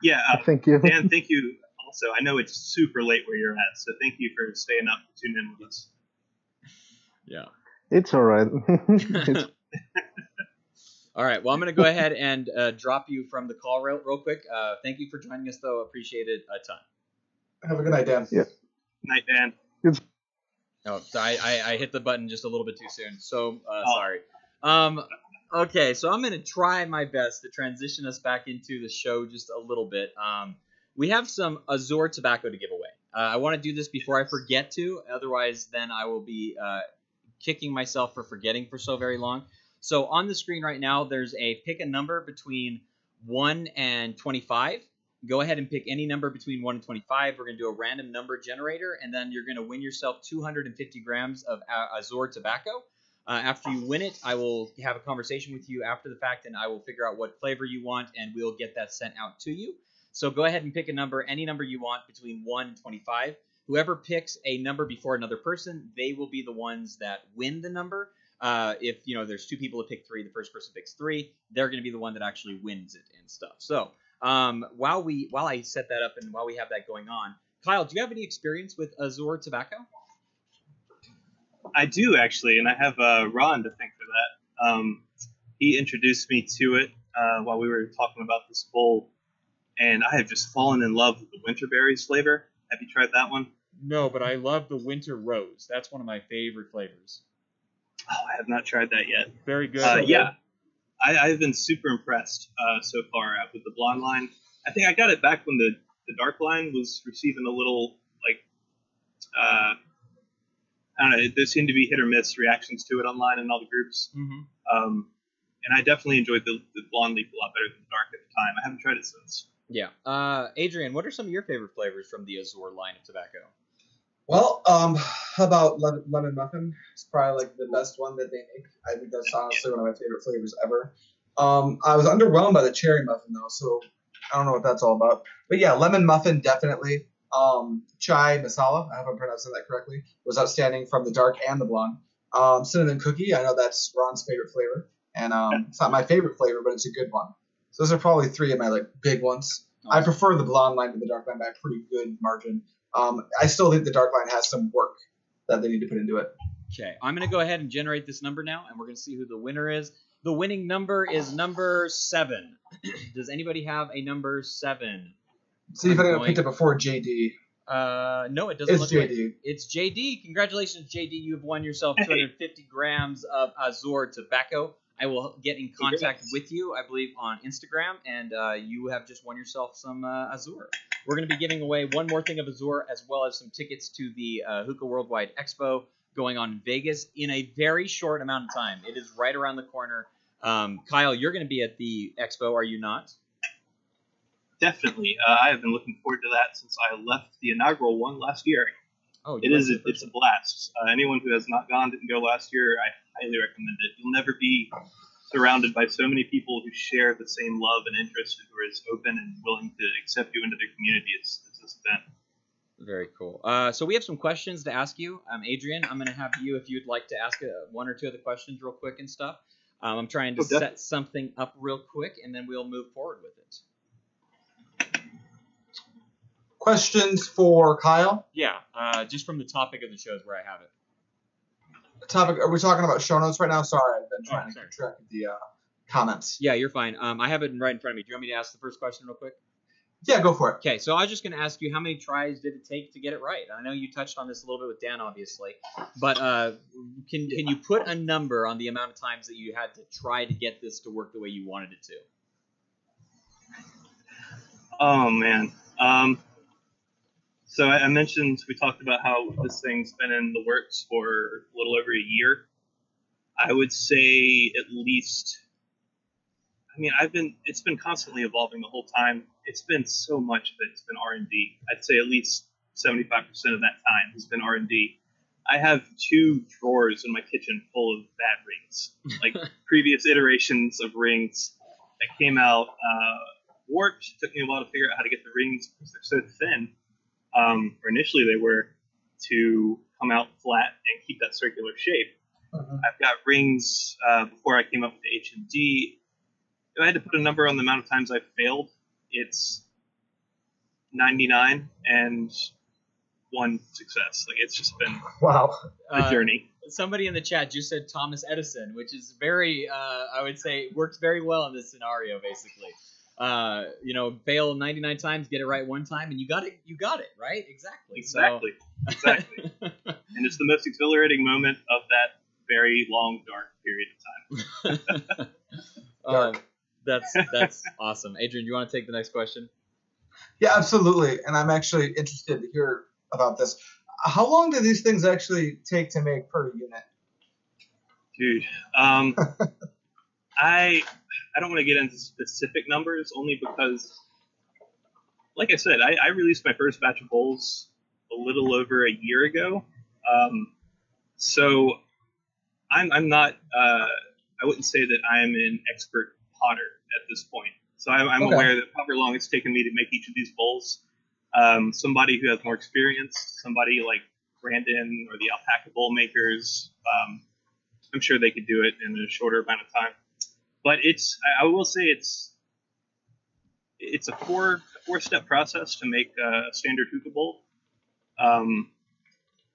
Yeah. Thank you. Dan, thank you. Also, I know it's super late where you're at, so thank you for staying up to tune in with us. Yeah. It's all right. All right. Well, I'm going to go ahead and drop you from the call real quick. Thank you for joining us, though. Appreciate it a ton. Have a good night, Dan. Yeah. Night, Dan. Oh, so I hit the button just a little bit too soon. So sorry. Okay, so I'm going to try my best to transition us back into the show just a little bit. We have some Azure Tobacco to give away. I want to do this before I forget to. Otherwise, then I will be kicking myself for forgetting for so very long. So on the screen right now, there's a pick a number between 1 and 25. Go ahead and pick any number between 1 and 25. We're going to do a random number generator, and then you're going to win yourself 250 grams of Azure Tobacco. After you win it, I will have a conversation with you after the fact, and I will figure out what flavor you want, and we'll get that sent out to you. So go ahead and pick a number, any number you want between 1 and 25. Whoever picks a number before another person, they will be the ones that win the number. If there's 2 people to pick 3, the first person picks 3, they're going to be the one that actually wins it and stuff. So while I set that up and while we have that going on, Kyle, do you have any experience with Azure Tobacco? I do actually, and I have Ron to thank for that. He introduced me to it while we were talking about this bowl, and I have just fallen in love with the winter berries flavor. Have you tried that one? No, but I love the winter rose. That's one of my favorite flavors. Oh, I have not tried that yet. Very good. Yeah, I've been super impressed so far with the blonde line. I think I got it back when the dark line was receiving a little I don't know. There seemed to be hit or miss reactions to it online in all the groups. Mm-hmm. And I definitely enjoyed the blonde leaf a lot better than the dark at the time. I haven't tried it since. Yeah. Adrian, what are some of your favorite flavors from the Azure line of tobacco? Well, how about lemon muffin? It's probably like the best one that they make. I think that's honestly one of my favorite flavors ever. I was underwhelmed by the cherry muffin though, so I don't know what that's all about. But yeah, lemon muffin definitely. Chai masala, I hope I'm pronouncing that correctly, was outstanding from the dark and the blonde. Cinnamon cookie, I know that's Ron's favorite flavor, and it's not my favorite flavor, but it's a good one. So those are probably 3 of my big ones. Awesome. I prefer the blonde line to the dark line by a pretty good margin. I still think the dark line has some work that they need to put into it. Okay, I'm going to go ahead and generate this number now, and we're going to see who the winner is. The winning number is number 7. Does anybody have a number 7? See if anyone picked it before JD. No, it doesn't. It's JD. It's JD. Congratulations, JD. You've won yourself 250 grams of Azure Tobacco. I will get in contact with you, I believe, on Instagram, and you have just won yourself some Azure. We're going to be giving away one more thing of Azure, as well as some tickets to the Hookah Worldwide Expo going on in Vegas in a very short amount of time. It is right around the corner. Kyle, you're going to be at the expo, are you not? Definitely. I have been looking forward to that since I left the inaugural one last year. Oh, it's a blast. Anyone who has not gone, didn't go last year, I highly recommend it. You'll never be surrounded by so many people who share the same love and interest and who are as open and willing to accept you into their community as this event. Very cool. So we have some questions to ask you. Adrian, I'm going to have you, if you'd like to ask 1 or 2 of the questions real quick and stuff. I'm trying to set something up real quick, and then we'll move forward with it. Questions for Kyle? Yeah, just from the topic of the show is where I have it. Topic? Are we talking about show notes right now? Sorry, I've been trying to keep track of the comments. Yeah, you're fine. I have it right in front of me. Do you want me to ask the first question real quick? Yeah, go for it. Okay, so I was just going to ask you, how many tries did it take to get it right? I know you touched on this a little bit with Dan, obviously, but can you put a number on the amount of times that you had to try to get this to work the way you wanted it to? Oh man. So I mentioned, we talked about how this thing's been in the works for a little over a year. I would say at least. I mean, it's been constantly evolving the whole time. It's been so much of it's been R&D. I'd say at least 75% of that time has been R&D. I have 2 drawers in my kitchen full of bad rings, like previous iterations of rings that came out warped. It took me a while to figure out how to get the rings because they're so thin. Or initially they were to come out flat and keep that circular shape. I've got rings before I came up with the H&D. If I had to put a number on the amount of times I've failed, it's 99 and 1 success. Like, it's just been a journey. Somebody in the chat just said Thomas Edison, which is very, I would say, works very well in this scenario, basically. Fail 99 times, get it right 1 time, and you got it, right? Exactly. Exactly. And it's the most exhilarating moment of that very long, dark period of time. Dark. That's awesome. Adrian, do you want to take the next question? Yeah, absolutely. And I'm actually interested to hear about this. How long do these things actually take to make per unit? Dude, I don't want to get into specific numbers only because, like I said, I released my first batch of bowls a little over a year ago. So I'm not, I wouldn't say that I'm an expert potter at this point. So I'm aware that however long it's taken me to make each of these bowls, somebody who has more experience, somebody like Brandon or the Alpaca Bowl makers, I'm sure they could do it in a shorter amount of time. But I will say it's a four-step process to make a standard hookah bowl,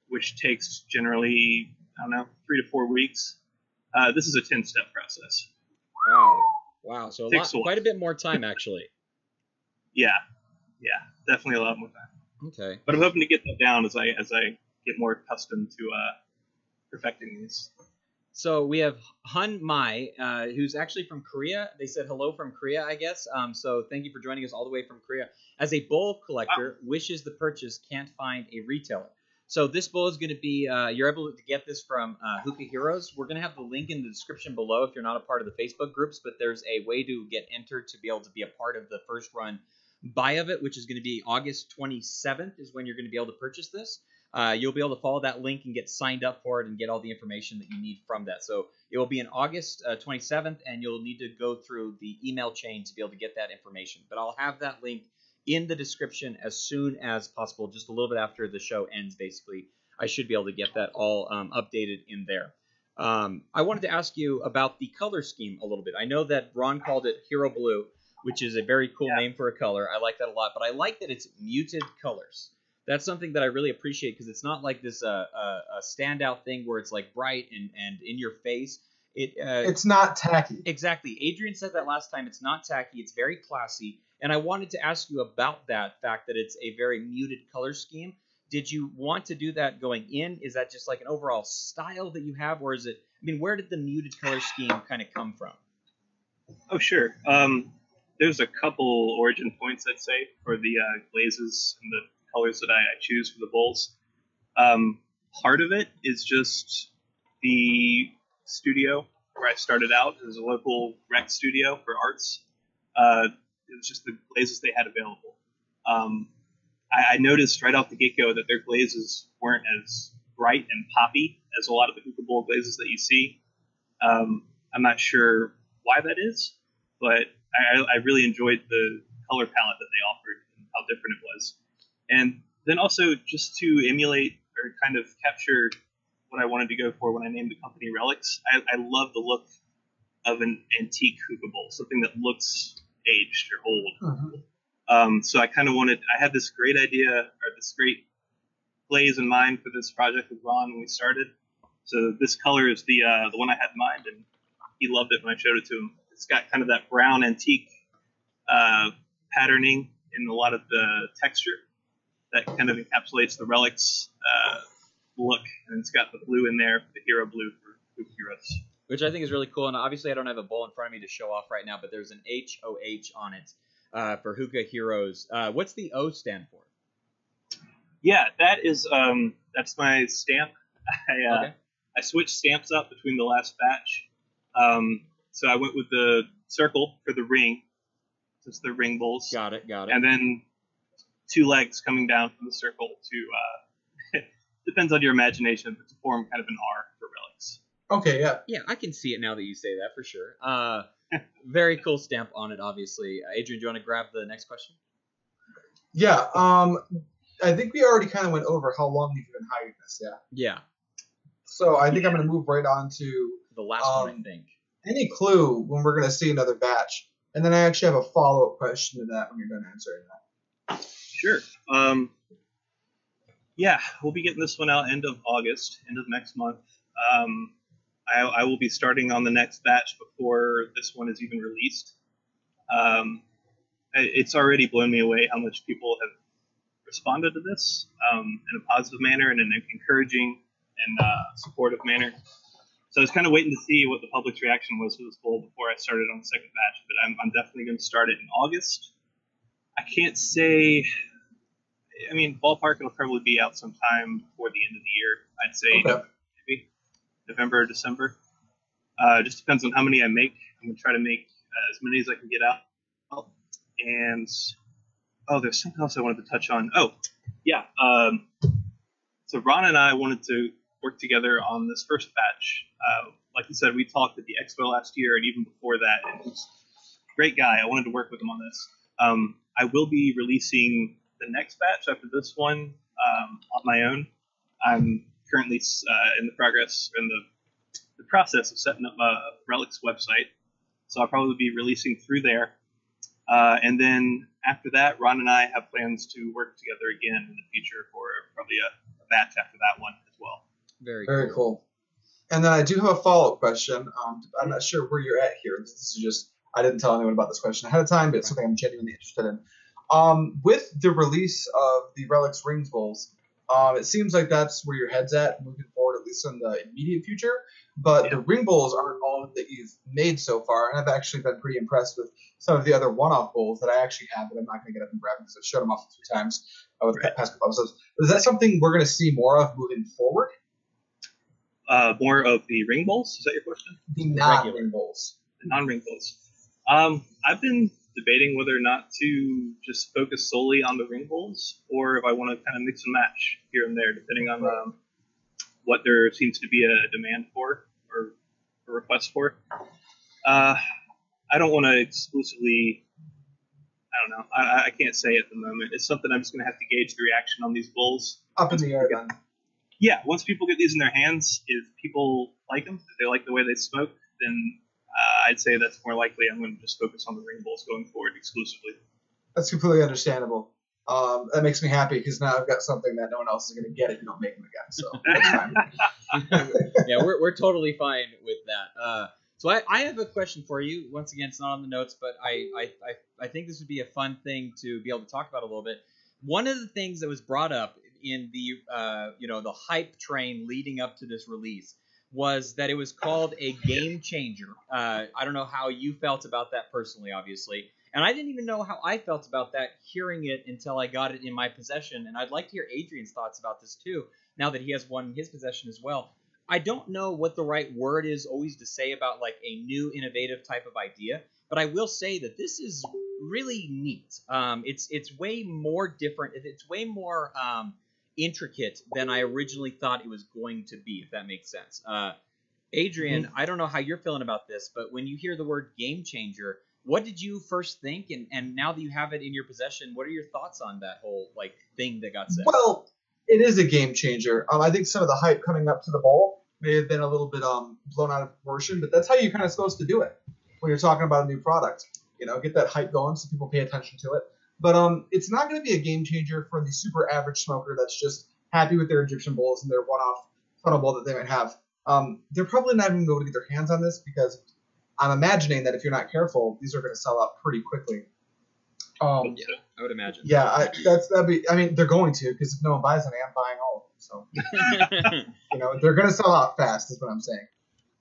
which takes generally, 3 to 4 weeks. This is a 10-step process. Wow. So quite a bit more time, actually. Yeah, definitely a lot more time. Okay. But I'm hoping to get that down as I get more accustomed to perfecting these. So we have Hun Mai, who's actually from Korea. They said hello from Korea, I guess. So thank you for joining us all the way from Korea. As a bowl collector, wishes the purchase, can't find a retailer. So this bowl is going to be, you're able to get this from Hookah Heroes. We're going to have the link in the description below if you're not a part of the Facebook groups, but there's a way to get entered to be able to be a part of the first run buy of it, which is going to be August 27th is when you're going to be able to purchase this. You'll be able to follow that link and get signed up for it and get all the information that you need from that. So it will be on August 27th, and you'll need to go through the email chain to be able to get that information. But I'll have that link in the description as soon as possible, just a little bit after the show ends, basically. I should be able to get that all updated in there. I wanted to ask you about the color scheme a little bit. I know that Ron called it Hero Blue, which is a very cool name for a color. I like that a lot, but I like that it's muted colors. That's something that I really appreciate because it's not like this a standout thing where it's like bright and in your face. It's not tacky. Exactly. Adrian said that last time. It's not tacky. It's very classy. And I wanted to ask you about that fact that it's a very muted color scheme. Did you want to do that going in? Is that just like an overall style that you have? Or is it, where did the muted color scheme kind of come from? Oh, sure. There's a couple origin points, I'd say, for the glazes and the colors that I choose for the bowls. Part of it is just the studio where I started out. It was a local rec studio for arts. It was just the glazes they had available. I noticed right off the get-go that their glazes weren't as bright and poppy as a lot of the hookah bowl glazes that you see. I'm not sure why that is, but I really enjoyed the color palette that they offered and how different it was. And then also just to emulate or kind of capture what I wanted to go for when I named the company Relix. I love the look of an antique hookah bowl, something that looks aged or old. So I kind of I had this great idea or this great glaze in mind for this project with Ron when we started. So this color is the one I had in mind, and he loved it when I showed it to him. It's got kind of that brown antique patterning in a lot of the texture that kind of encapsulates the Relix look, and it's got the blue in there, the hero blue for Hookah Heroes. Which I think is really cool. And obviously, I don't have a bowl in front of me to show off right now, but there's an HOH on it for Hookah Heroes. What's the O stand for? Yeah, that is that's my stamp. Okay. I switched stamps up between the last batch. So I went with the circle for the ring, since they're ring bowls. Got it. And then 2 legs coming down from the circle to, depends on your imagination, but to form kind of an R for Relix. Okay, yeah. Yeah, I can see it now that you say that for sure. Very cool stamp on it, obviously. Adrian, do you want to grab the next question? Yeah, I think we already kind of went over how long you've been hiding this, yeah. Yeah. So I think I'm going to move right on to the last one, I think. Any clue when we're going to see another batch? And then I actually have a follow-up question to that when you're done answering that. Sure. Yeah, we'll be getting this one out end of August, end of next month. I will be starting on the next batch before this one is even released. It's already blown me away how much people have responded to this in a positive manner and in an encouraging and supportive manner. So I was kind of waiting to see what the public's reaction was to this bowl before I started on the second batch, but I'm definitely going to start it in August. I can't say, I mean, ballpark, it'll probably be out sometime before the end of the year. I'd say maybe November or December. Just depends on how many I make. I'm going to try to make as many as I can get out. And, there's something else I wanted to touch on. Oh, yeah. So Ron and I wanted to work together on this first batch. Like you said, we talked at the expo last year and even before that, and he's a great guy. I wanted to work with him on this. I will be releasing the next batch after this one on my own. I'm currently in the process of setting up a Relix website, so I'll probably be releasing through there. And then after that, Ron and I have plans to work together again in the future for probably a batch after that one as well. Very cool. And then I do have a follow-up question. I'm not sure where you're at here. This is just, I didn't tell anyone about this question ahead of time, but it's something I'm genuinely interested in. With the release of the Relix Rings Bowls, it seems like that's where your head's at moving forward, at least in the immediate future. But the Ring Bowls aren't all that you've made so far, and I've actually been pretty impressed with some of the other one-off bowls that I actually have that I'm not going to get up and grab because I've showed them off a few times with the past couple episodes. But is that something we're going to see more of moving forward? More of the ring bowls? Is that your question? The non-ring bowls. The non-ring bowls. I've been debating whether or not to just focus solely on the ring bowls, or if I want to kind of mix and match here and there, depending on what there seems to be a demand for or a request for. I don't want to exclusively. I don't know. I can't say at the moment. It's something I'm just going to have to gauge the reaction on these bowls. Up in the air, then. Yeah, once people get these in their hands, if people like them, if they like the way they smoke, then I'd say that's more likely I'm going to just focus on the ring bowls going forward exclusively. That's completely understandable. That makes me happy because now I've got something that no one else is going to get if you don't make them again. So that's fine. Yeah, we're totally fine with that. So I have a question for you. Once again, it's not on the notes, but I think this would be a fun thing to be able to talk about a little bit. One of the things that was brought up in the the hype train leading up to this release was that it was called a game changer. I don't know how you felt about that personally, obviously, and I didn't even know how I felt about that hearing it until I got it in my possession. And I'd like to hear Adrian's thoughts about this too, now that he has one in his possession as well. I don't know what the right word is always to say about like a new innovative type of idea, but I will say that this is really neat. It's way more different. It's way more intricate than I originally thought it was going to be, if that makes sense. Adrian, I don't know how you're feeling about this, but when you hear the word game changer, what did you first think? And now that you have it in your possession, what are your thoughts on that whole like thing that got said? Well, it is a game changer. I think some of the hype coming up to the bowl may have been a little bit blown out of proportion, but that's how you're kind of supposed to do it when you're talking about a new product. Get that hype going so people pay attention to it. But it's not going to be a game changer for the super average smoker that's just happy with their Egyptian bowls and their one-off funnel bowl that they might have. They're probably not even going to get their hands on this because I'm imagining that if you're not careful, these are going to sell out pretty quickly. Um, Yeah, I would imagine. yeah, I mean, they're going to, because if no one buys any, I'm buying all of them. So, you know, they're going to sell out fast, is what I'm saying.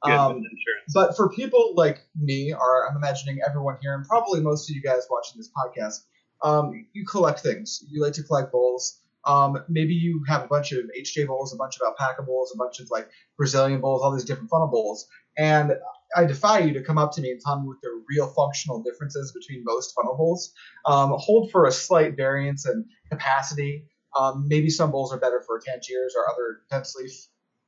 Good with insurance. But for people like me, or I'm imagining everyone here, and probably most of you guys watching this podcast, you collect things. You like to collect bowls. Maybe you have a bunch of HJ bowls, a bunch of alpaca bowls, a bunch of like Brazilian bowls, all these different funnel bowls. And I defy you to come up to me and tell me what the real functional differences between most funnel bowls. Hold for a slight variance in capacity. Maybe some bowls are better for Tangiers or other dense leaf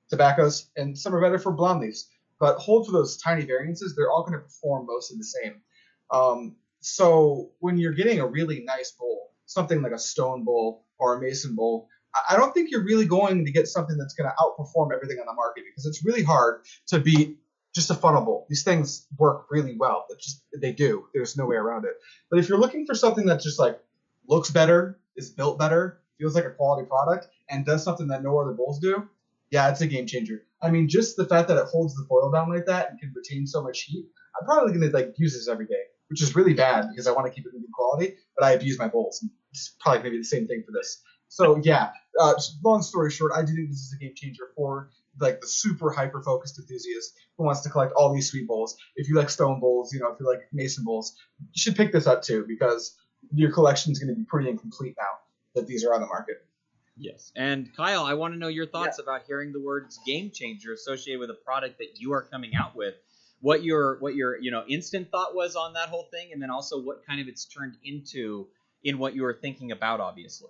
tobaccos, and some are better for blonde leaves. But hold for those tiny variances, they're all going to perform mostly the same. So when you're getting a really nice bowl, something like a stone bowl or a mason bowl, I don't think you're really going to get something that's going to outperform everything on the market, because it's really hard to beat just a funnel bowl. These things work really well. They do. There's no way around it. But if you're looking for something that just like looks better, is built better, feels like a quality product, and does something that no other bowls do, yeah, it's a game changer. I mean, just the fact that it holds the foil down like that and can retain so much heat, I'm probably going to like use this every day, which is really bad because I want to keep it in good quality, but I abuse my bowls. And it's probably going to be the same thing for this. So yeah, long story short, I do think this is a game changer for like the super hyper focused enthusiast who wants to collect all these sweet bowls. If you like stone bowls, you know, if you like mason bowls, you should pick this up too, because your collection is going to be pretty incomplete now that these are on the market. Yes. And Kyle, I want to know your thoughts about hearing the words game changer associated with a product that you are coming out with. What your instant thought was on that whole thing, and then also what kind of it's turned into in what you were thinking about, obviously.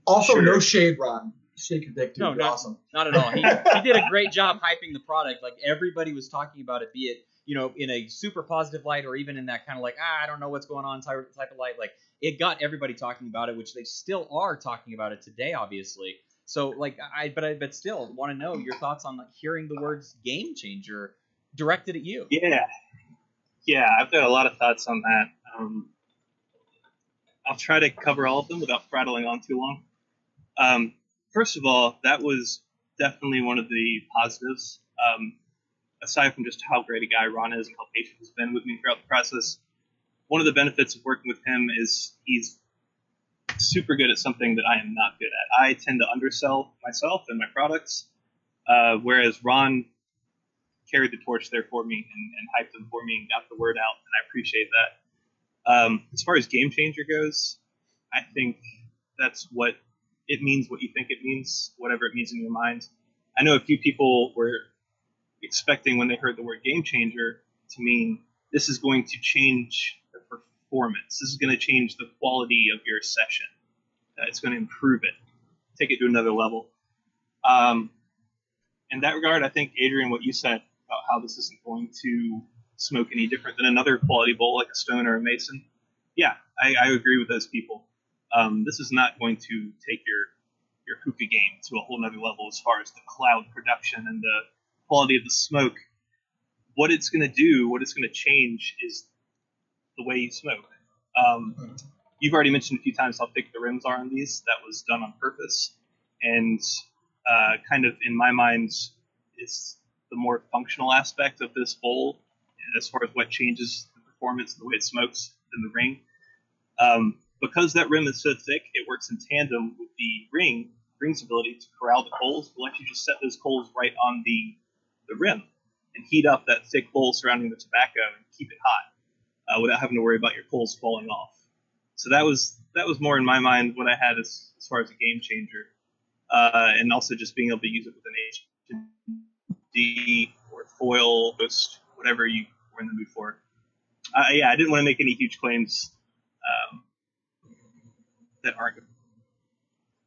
Also, sure. No shade, Ron. Shake your dick, dude. No, awesome. Not at all. He did a great job hyping the product. Like, everybody was talking about it, be it, in a super positive light, or even in that kind of like, I don't know what's going on type of light. Like, it got everybody talking about it, which they still are talking about it today, obviously. So, like, but still want to know your thoughts on like hearing the words game changer directed at you. Yeah, I've got a lot of thoughts on that. I'll try to cover all of them without prattling on too long. First of all, that was definitely one of the positives. Aside from just how great a guy Ron is and how patient he's been with me throughout the process, one of the benefits of working with him is he's super good at something that I am not good at. I tend to undersell myself and my products, whereas Ron carried the torch there for me and hyped them for me and got the word out, and I appreciate that. As far as game changer goes, I think that's what it means, what you think it means, whatever it means in your mind. I know a few people were expecting when they heard the word game changer to mean this is going to change the performance. This is going to change the quality of your session. It's going to improve it, take it to another level. In that regard, I think, Adrian, what you said about how this isn't going to smoke any different than another quality bowl like a stone or a mason, yeah, I agree with those people. This is not going to take your hookah game to a whole nother level as far as the cloud production and the quality of the smoke. What it's going to do, what it's going to change, is the way you smoke. You've already mentioned a few times how thick the rims are on these. That was done on purpose. And kind of, in my mind, it's the more functional aspect of this bowl as far as what changes the performance and the way it smokes in the ring. Because that rim is so thick, it works in tandem with the ring's ability to corral the coals. It lets you just set those coals right on the rim and heat up that thick bowl surrounding the tobacco and keep it hot without having to worry about your coals falling off. So that was more in my mind what I had as far as a game changer, and also just being able to use it with an HD or foil, post, whatever you were in the mood for. I didn't want to make any huge claims that aren't good.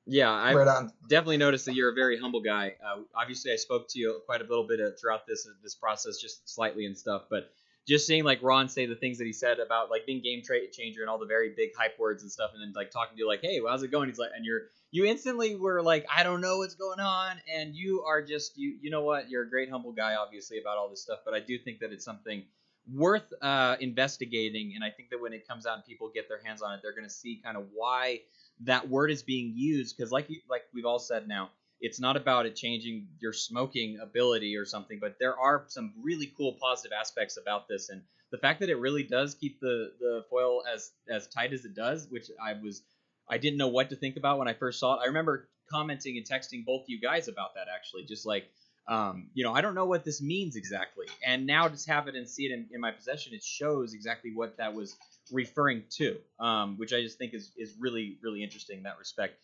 Yeah, I've definitely noticed that you're a very humble guy. Obviously, I spoke to you quite a little bit throughout this process, just slightly and stuff. But just seeing like Ron say the things that he said about like being game changer and all the very big hype words and stuff, and then like talking to you like, hey, how's it going? He's like, and you instantly were like, I don't know what's going on, and you are just you know what? You're a great humble guy, obviously, about all this stuff. But I do think that it's something worth investigating, and I think that when it comes out and people get their hands on it, they're going to see kind of why that word is being used, because like we've all said now, it's not about it changing your smoking ability or something, but there are some really cool positive aspects about this, and the fact that it really does keep the foil as tight as it does, which I didn't know what to think about when I first saw it. I remember commenting and texting both you guys about that, actually, just like, I don't know what this means exactly. And now just have it and see it in my possession, it shows exactly what that was referring to, which I just think is really, really interesting in that respect.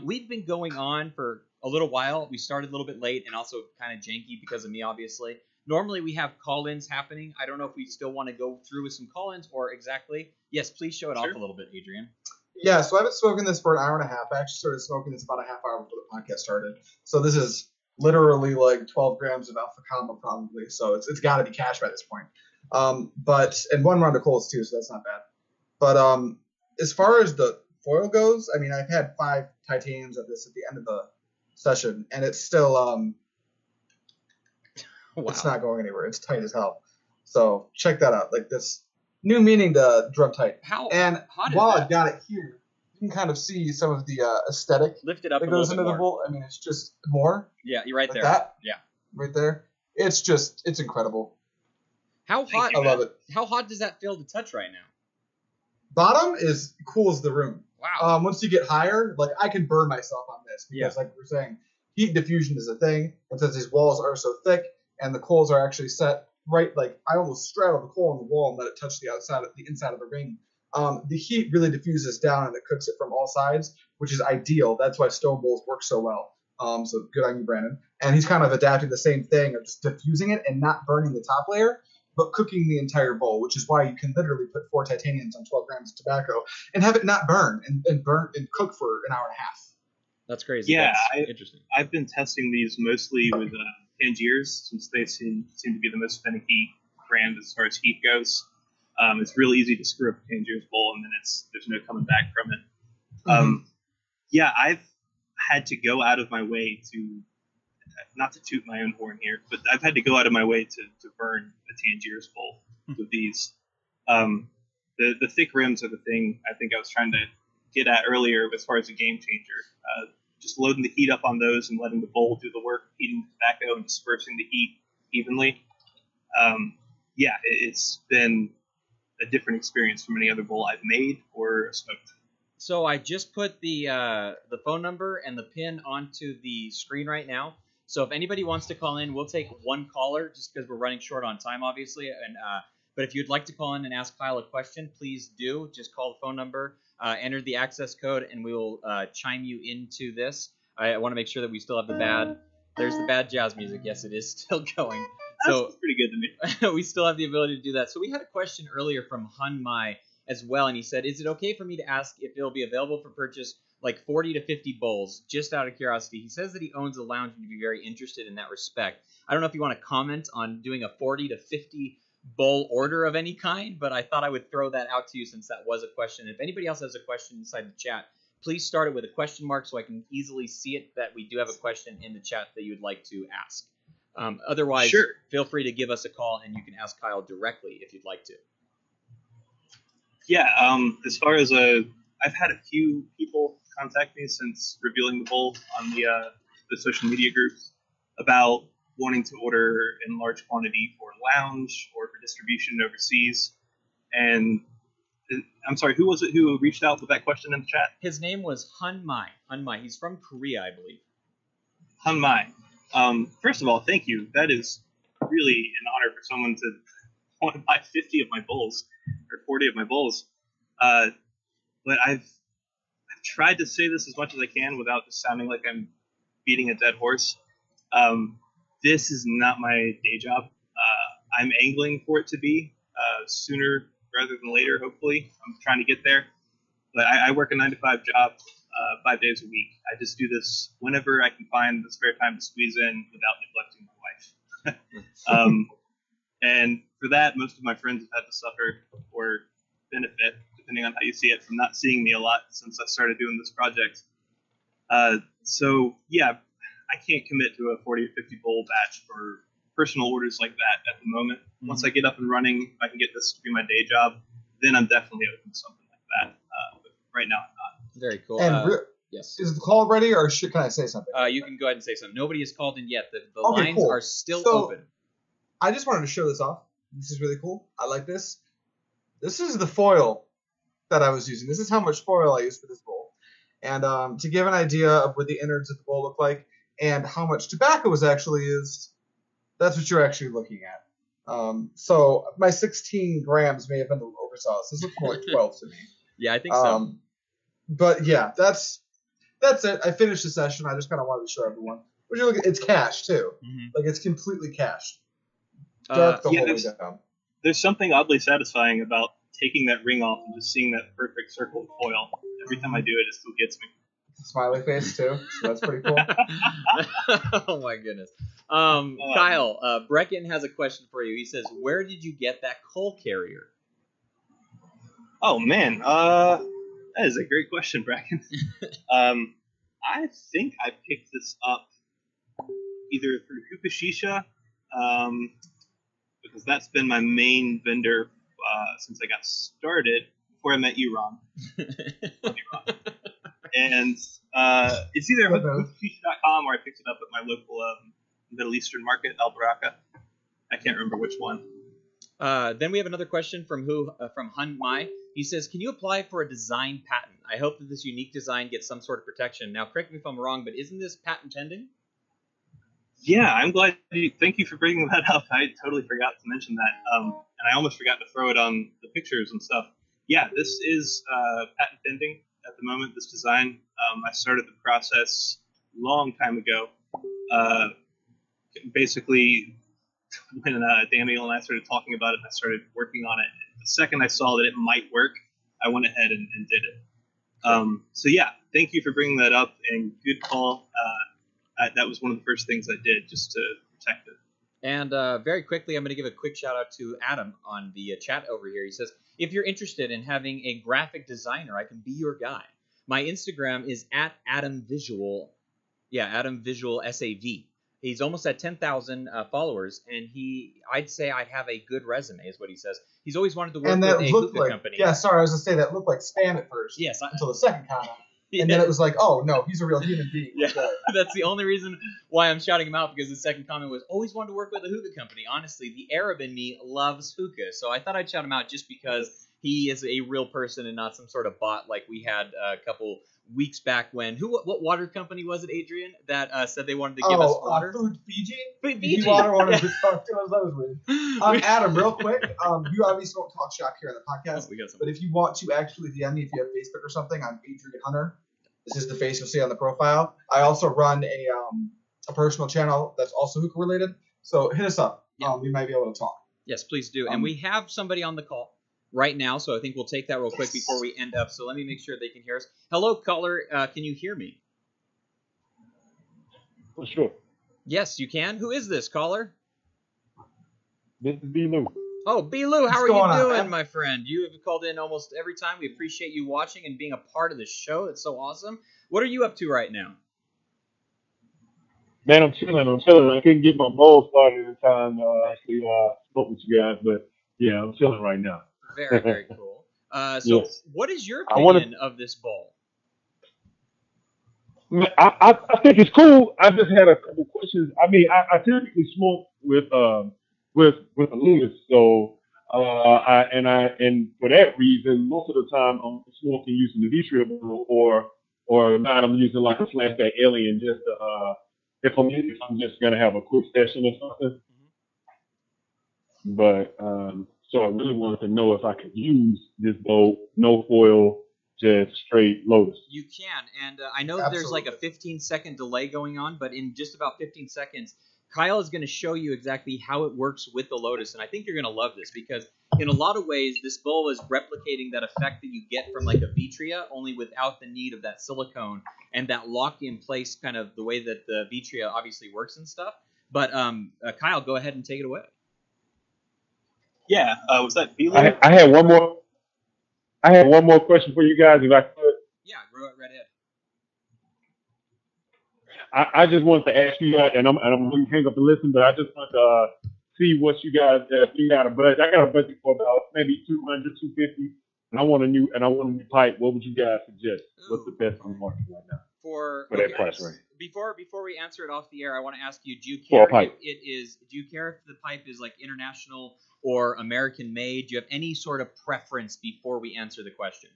We've been going on for a little while. We started a little bit late and also kind of janky because of me, obviously. Normally we have call-ins happening. I don't know if we still want to go through with some call-ins or exactly. Yes, please show it off a little bit, Adrian. Yeah, so I've been smoking this for an hour and a half. I actually started smoking this about a half hour before the podcast started. So this is literally like 12 grams of alpha combo probably. So it's got to be cash by this point. And one round of coals too, so that's not bad. But as far as the foil goes, I mean, I've had 5 titaniums of this at the end of the session, and it's still Wow. It's not going anywhere. It's tight as hell. So check that out. Like this new meaning to drum tight. How and hot is while that? I've got it here, you can kind of see some of the aesthetic Lift it up that a goes little into bit the more. bowl. I mean, it's just more Yeah, you're right like there. that. Yeah. Right there. It's incredible. How hot? you, I love it. How hot does that feel to touch right now? Bottom is cool as the room. Wow. Once you get higher, like I can burn myself on this because, like we're saying, heat diffusion is a thing. And since these walls are so thick and the coals are actually set right, like I almost straddle the coal on the wall and let it touch the inside of the ring. The heat really diffuses down and it cooks it from all sides, which is ideal. That's why stone bowls work so well. So good on you, Brandon. And he's kind of adapting the same thing of just diffusing it and not burning the top layer, but cooking the entire bowl, which is why you can literally put 4 titaniums on 12 grams of tobacco and have it not burn and burn and cook for an hour and a half. That's crazy. Yeah, That's interesting. I've been testing these mostly with Tangiers since they seem to be the most finicky brand as far as heat goes. It's real easy to screw up a Tangiers bowl, and then there's no coming back from it. Yeah, I've had to go out of my way to, not to toot my own horn here, but I've had to go out of my way to burn a Tangiers bowl with these. The thick rims are the thing I think I was trying to get at earlier as far as a game changer. Just loading the heat up on those and letting the bowl do the work, heating the tobacco and dispersing the heat evenly. It's been a different experience from any other bowl I've made or smoked. So I just put the phone number and the pin onto the screen right now. So if anybody wants to call in, we'll take one caller just because we're running short on time, obviously. But if you'd like to call in and ask Kyle a question, please do. Just call the phone number, enter the access code, and we will chime you into this. I want to make sure that we still have there's the bad jazz music. Yes, it is still going. That's pretty good to me. We still have the ability to do that. So we had a question earlier from Hun Mai as well, and he said, is it okay for me to ask if it'll be available for purchase like 40 to 50 bowls, just out of curiosity? He says that he owns a lounge and would be very interested in that respect. I don't know if you want to comment on doing a 40 to 50 bowl order of any kind, but I thought I would throw that out to you since that was a question. If anybody else has a question inside the chat, please start it with a question mark so I can easily see it that we do have a question in the chat that you would like to ask. Otherwise, Sure. Feel free to give us a call and you can ask Kyle directly if you'd like to. Yeah, as far as I've had a few people contact me since revealing the bowl on the social media groups about wanting to order in large quantity for lounge or for distribution overseas. And I'm sorry, who was it who reached out with that question in the chat? His name was Hun Mai. Hun Mai. He's from Korea, I believe. Hun Mai. First of all, thank you. That is really an honor for someone to want to buy 50 of my bowls or 40 of my bowls. But I've tried to say this as much as I can without just sounding like I'm beating a dead horse. This is not my day job. I'm angling for it to be sooner rather than later, hopefully. I'm trying to get there. But I work a 9-to-5 job 5 days a week. I just do this whenever I can find the spare time to squeeze in without neglecting my wife. And for that, most of my friends have had to suffer or benefit, depending on how you see it, from not seeing me a lot since I started doing this project. So, yeah, I can't commit to a 40 or 50 bowl batch for personal orders like that at the moment. Mm-hmm. Once I get up and running, if I can get this to be my day job, then I'm definitely open to something like that. But right now, I'm not. Very cool. And yes. Is the call ready, or can I say something? You can go ahead and say something. Nobody has called in yet. The lines are still open. I just wanted to show this off This is really cool. I like this. This is the foil that I was using. This is how much foil I used for this bowl. And to give an idea of what the innards of the bowl look like and how much tobacco was actually used, that's what you're actually looking at. So my 16 grams may have been a little overzealous. This looks more like 12 to me. Yeah, I think so. But yeah, that's it. I finished the session. I just kind of wanted to show everyone. Would you look at? It's cached too. Mm-hmm. Like it's completely cached. Dark the whole way down. There's something oddly satisfying about taking that ring off and just seeing that perfect circle of foil. Every time I do it, it still gets me. Smiley face too, so that's pretty cool. Oh my goodness. Kyle, Brecken has a question for you. He says, where did you get that coal carrier? Oh man, that is a great question, Bracken. I think I picked this up either through Hookah Shisha, because that's been my main vendor since I got started, before I met you, Ron. And it's either hookahshisha.com or I picked it up at my local Middle Eastern market, Al Baraka. I can't remember which one. Then we have another question from Hun Mai. He says, can you apply for a design patent? I hope that this unique design gets some sort of protection. Now, correct me if I'm wrong, but isn't this patent pending? Yeah, I'm glad. Thank you for bringing that up. I totally forgot to mention that. And I almost forgot to throw it on the pictures and stuff. Yeah, this is patent pending at the moment, this design. I started the process a long time ago. Basically, when Daniel and I started talking about it, I started working on it. The second I saw that it might work, I went ahead and did it. So yeah, thank you for bringing that up, and good call. That was one of the first things I did just to protect it. And very quickly, I'm going to give a quick shout out to Adam on the chat over here. He says, if you're interested in having a graphic designer, I can be your guy. My Instagram is at AdamVisual. Yeah, AdamVisual SAV. He's almost at 10,000 followers, and I'd say I have a good resume, is what he says. He's always wanted to work with a hookah company. Yeah, sorry, I was going to say that looked like spam at first. Yes. Until the second comment. And then it was like, oh, no, he's a real human being. Yeah, that's the only reason why I'm shouting him out, because the second comment was, always wanted to work with a hookah company. Honestly, the Arab in me loves hookah, so I thought I'd shout him out just because he is a real person and not some sort of bot like we had a couple weeks back when, what water company was it, Adrian, that said they wanted to give us water? Food Fiji? Fiji Water wanted to talk to us. That was weird. Adam, real quick, you obviously won't talk shop here on the podcast, but if you want to actually DM me, if you have Facebook or something, I'm Adrian Hunter. This is the face you'll see on the profile. I also run a personal channel that's also hookah related, so hit us up. Yeah. We might be able to talk. Yes, please do. And we have somebody on the call right now, so I think we'll take that real quick before we end up. So let me make sure they can hear us. Hello, caller. Can you hear me? For sure. Yes, you can. Who is this, caller? This is B. Lou. Oh, B. Lou, how are you doing, my friend? You have called in almost every time. We appreciate you watching and being a part of the show. It's so awesome. What are you up to right now? Man, I'm chilling. I couldn't get my bowl started in time to actually smoke with you guys, but yeah, I'm chilling right now. Very, very cool. So yes. What is your opinion of this bowl? I think it's cool. I just had a couple questions. I mean, I typically smoke with a Lumens, so and for that reason, most of the time I'm smoking using the Vitria bowl, or not, I'm using like a flashback alien just to, if I'm just gonna have a quick session or something. But so I really wanted to know if I could use this bowl, no foil, just straight Lotus. You can, and I know there's like a 15-second delay going on, but in just about 15 seconds, Kyle is going to show you exactly how it works with the Lotus, and I think you're going to love this because in a lot of ways, this bowl is replicating that effect that you get from like a Vitria, only without the need of that silicone and that lock-in-place kind of the way that the Vitria obviously works and stuff. But Kyle, go ahead and take it away. Yeah, was that B. I had one more. I had one more question for you guys, if I could. Yeah, go right ahead. I just wanted to ask you that, and I'm going to hang up and listen, but I just want to see what you guys got a budget. I got a budget for about maybe 200, 250, and I want a new pipe. What would you guys suggest? What's the best on the market right now for that price range? Before we answer it off the air, I want to ask you: Do you care if the pipe is like international or American made? Do you have any sort of preference before we answer the question?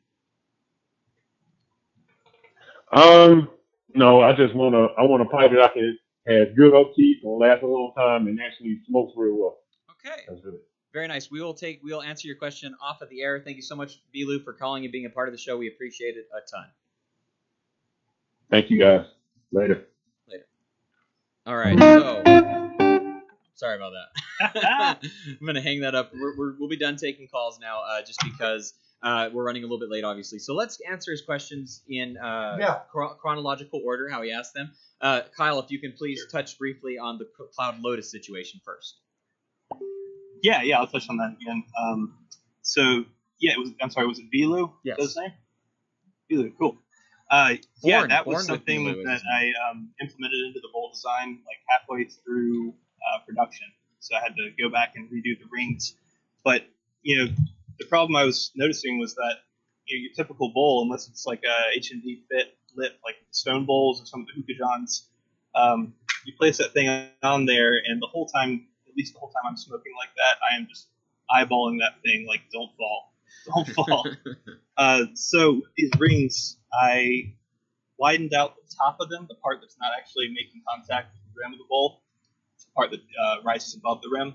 No, I just want a pipe that I can has good upkeep, will last a long time, and actually smokes real well. Okay. That's it. Very nice. We'll answer your question off of the air. Thank you so much, Bilu, for calling and being a part of the show. We appreciate it a ton. Thank you, guys. Later. All right. So, sorry about that. I'm gonna hang that up. We'll be done taking calls now, just because we're running a little bit late, obviously. So let's answer his questions in chronological order, how he asked them. Kyle, if you can please touch briefly on the Cloud Lotus situation first. Yeah, I'll touch on that again. Was it Bilu? Yes. His name? Bilu, cool. That was something that I implemented into the bowl design like halfway through production. So I had to go back and redo the rings. But, the problem I was noticing was that your typical bowl, unless it's like a HMD fit lit, like stone bowls or some of the Hookah Johns, you place that thing on there, and the whole time I'm smoking like that, I am just eyeballing that thing like, don't fall. So these rings, I widened out the top of them, the part that's not actually making contact with the rim of the bowl, the part that rises above the rim.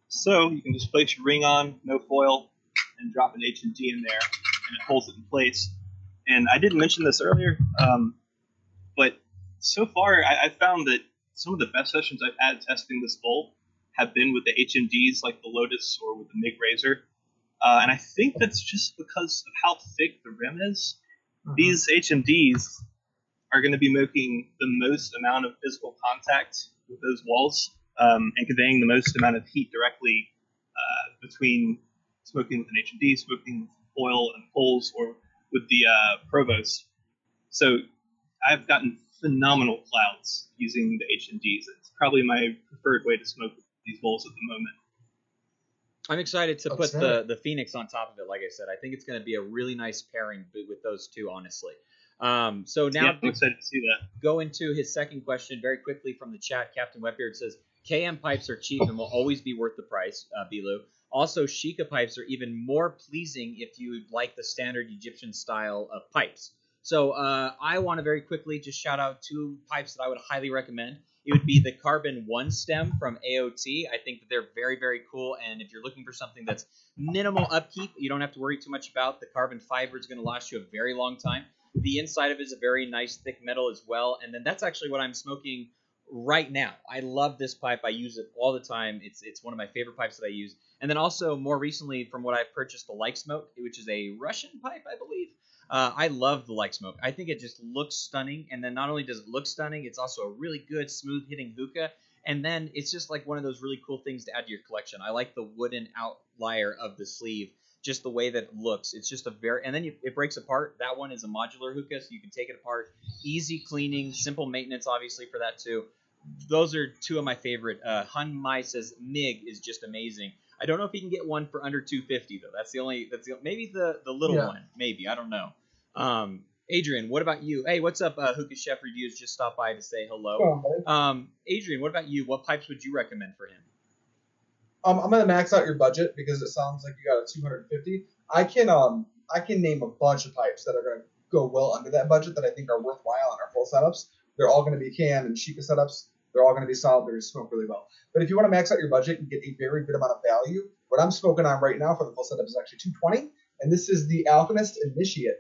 So you can just place your ring on, no foil, and drop an H&D in there, and it holds it in place. And I didn't mention this earlier, but so far I found that some of the best sessions I've had testing this bowl have been with the HMDs like the Lotus or with the MIG Razor. And I think that's just because of how thick the rim is. Mm-hmm. These HMDs are going to be making the most amount of physical contact with those walls and conveying the most amount of heat directly between smoking with an HMD, smoking with foil and poles, or with the Provost. So I've gotten phenomenal clouds using the HMDs. It's probably my preferred way to smoke with these bowls at the moment. I'm excited to put the Phoenix on top of it. Like I said, I think it's going to be a really nice pairing with those two, honestly. So now I'm excited to see that. Go into his second question very quickly from the chat. Captain Webbeard says, KM pipes are cheap and will always be worth the price, Bilu. Also, Sheikah pipes are even more pleasing if you like the standard Egyptian style of pipes. So I want to very quickly just shout out two pipes that I would highly recommend. It would be the Carbon 1 stem from AOT. I think that they're very, very cool. And if you're looking for something that's minimal upkeep, you don't have to worry too much about. The carbon fiber is going to last you a very long time. The inside of it is a very nice thick metal as well. And then that's actually what I'm smoking right now. I love this pipe. I use it all the time. It's one of my favorite pipes that I use. And then also more recently from what I've purchased, the Like Smoke, which is a Russian pipe, I believe. I love the Like Smoke. I think it just looks stunning. And then not only does it look stunning, it's also a really good smooth hitting hookah. And then it's just like one of those really cool things to add to your collection. I like the wooden outlier of the sleeve, just the way that it looks. It's just and then it breaks apart. That one is a modular hookah, so you can take it apart. Easy cleaning, simple maintenance, obviously, for that too. Those are two of my favorite. Hun Mai says MIG is just amazing. I don't know if you can get one for under $250 though. That's maybe the little one. Maybe, I don't know. Adrian, what about you? Hey, what's up? Hookah Chef Reviews just stopped by to say hello. Adrian, what about you? What pipes would you recommend for him? I'm gonna max out your budget because it sounds like you got a 250. I can name a bunch of pipes that are gonna go well under that budget that I think are worthwhile on our full setups. They're all gonna be KM and Sheikah setups. They're all gonna be solid. They're gonna smoke really well. But if you want to max out your budget and get a very good amount of value, what I'm smoking on right now for the full setup is actually 220, and this is the Alchemist Initiate.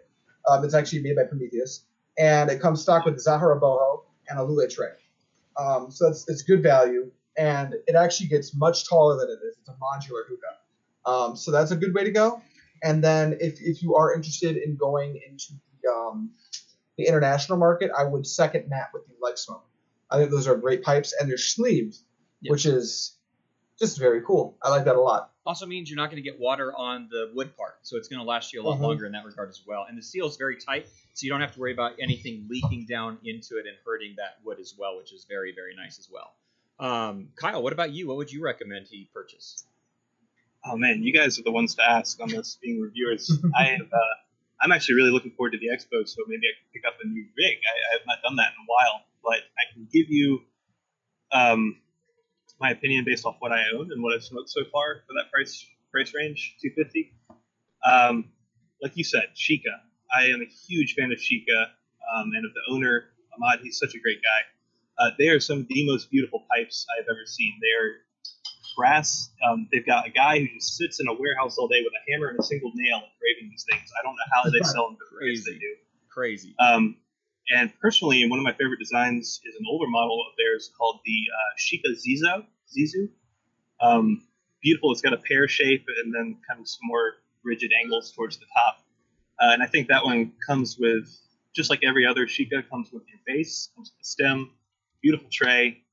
It's actually made by Prometheus, and it comes stock with Zahara boho and a Lule tray. So it's good value, and it actually gets much taller than it is. It's a modular hookah. So that's a good way to go. And then if you are interested in going into the international market, I would second that with the Like Smoke. I think those are great pipes, and they're sleeved, which is just very cool. I like that a lot. Also means you're not going to get water on the wood part, so it's going to last you a lot longer in that regard as well. And the seal is very tight, so you don't have to worry about anything leaking down into it and hurting that wood as well, which is very, very nice as well. Kyle, what about you? What would you recommend he purchase? Oh man, you guys are the ones to ask on this, being reviewers. I'm actually really looking forward to the expo, so maybe I can pick up a new rig. I have not done that in a while, but I can give you my opinion based off what I own and what I've smoked so far for that price range, $250. Like you said, Sheikah. I am a huge fan of Sheikah and of the owner, Ahmad. He's such a great guy. They are some of the most beautiful pipes I've ever seen. They are brass. They've got a guy who just sits in a warehouse all day with a hammer and a single nail engraving these things. I don't know how they sell them, but crazy. They do. Crazy. And personally, one of my favorite designs is an older model of theirs called the Sheikah Zizu. Beautiful. It's got a pear shape and then kind of some more rigid angles towards the top. And I think that one comes with, just like every other Sheikah, comes with your base, comes with the stem, beautiful tray,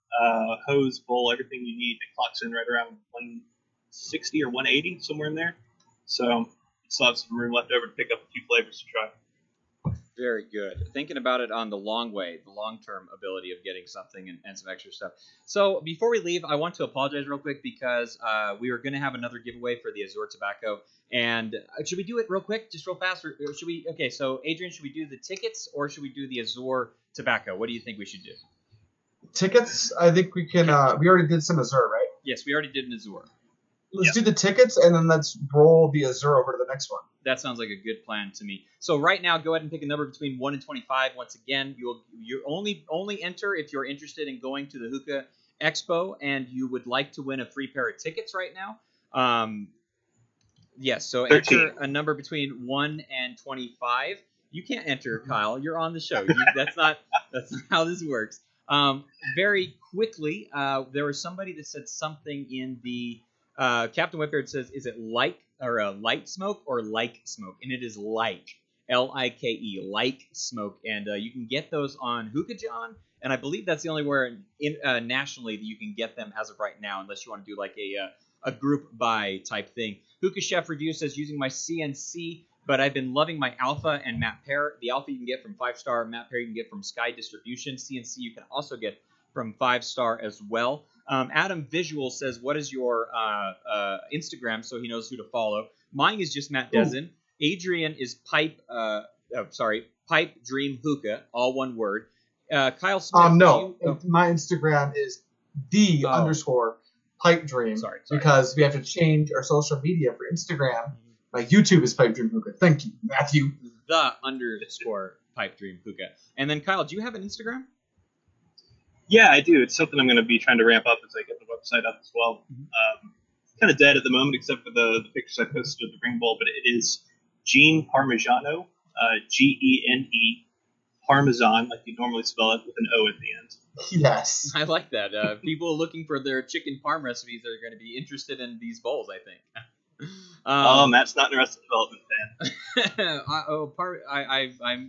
hose, bowl, everything you need. It clocks in right around 160 or 180, somewhere in there. So still have some room left over to pick up a few flavors to try. Very good. Thinking about it on the long-term ability of getting something and some extra stuff. So before we leave, I want to apologize real quick because we were going to have another giveaway for the Azure Tobacco. And should we do it real quick, just real fast? Or should we? Okay, so Adrian, should we do the tickets or should we do the Azure Tobacco? What do you think we should do? Tickets, I think we can. We already did some Azure, right? Yes, we already did an Azure. Let's do the tickets and then let's roll the Azure over to the next one. That sounds like a good plan to me. So right now, go ahead and pick a number between 1 and 25. Once again, you only enter if you're interested in going to the Hookah Expo and you would like to win a free pair of tickets right now. Yes, so 13. Enter a number between 1 and 25. You can't enter, Kyle. You're on the show. That's not how this works. Very quickly, there was somebody that said something in the Captain Whitbeard says, is it light smoke or like smoke? And it is like, L-I-K-E, like smoke. And you can get those on Hookah John, and I believe that's the only where nationally that you can get them as of right now, unless you want to do like a group buy type thing. Hookah Chef Review says, using my CNC, but I've been loving my Alpha and Matt Pear. The Alpha you can get from 5-star, Matt Pear you can get from Sky Distribution. CNC you can also get from 5-star as well. Adam Visual says, what is your Instagram, so he knows who to follow. Mine is just Matt Dezen. Adrian is Pipe Dream Hookah, all one word. Kyle Smith. No, my Instagram is _ Pipe Dream. Sorry. Because we have to change our social media for Instagram. My YouTube is Pipe Dream Hookah. Thank you, Matthew. The _ Pipe Dream Hookah. And then Kyle, do you have an Instagram? Yeah, I do. It's something I'm going to be trying to ramp up as I get the website up as well. It's kind of dead at the moment, except for the pictures I posted of the ring bowl, but it is Gene Parmigiano, Gene Parmesan, like you normally spell it, with an O at the end. Yes. I like that. People looking for their chicken parm recipes are going to be interested in these bowls, I think. Matt's not an Arrested Development fan.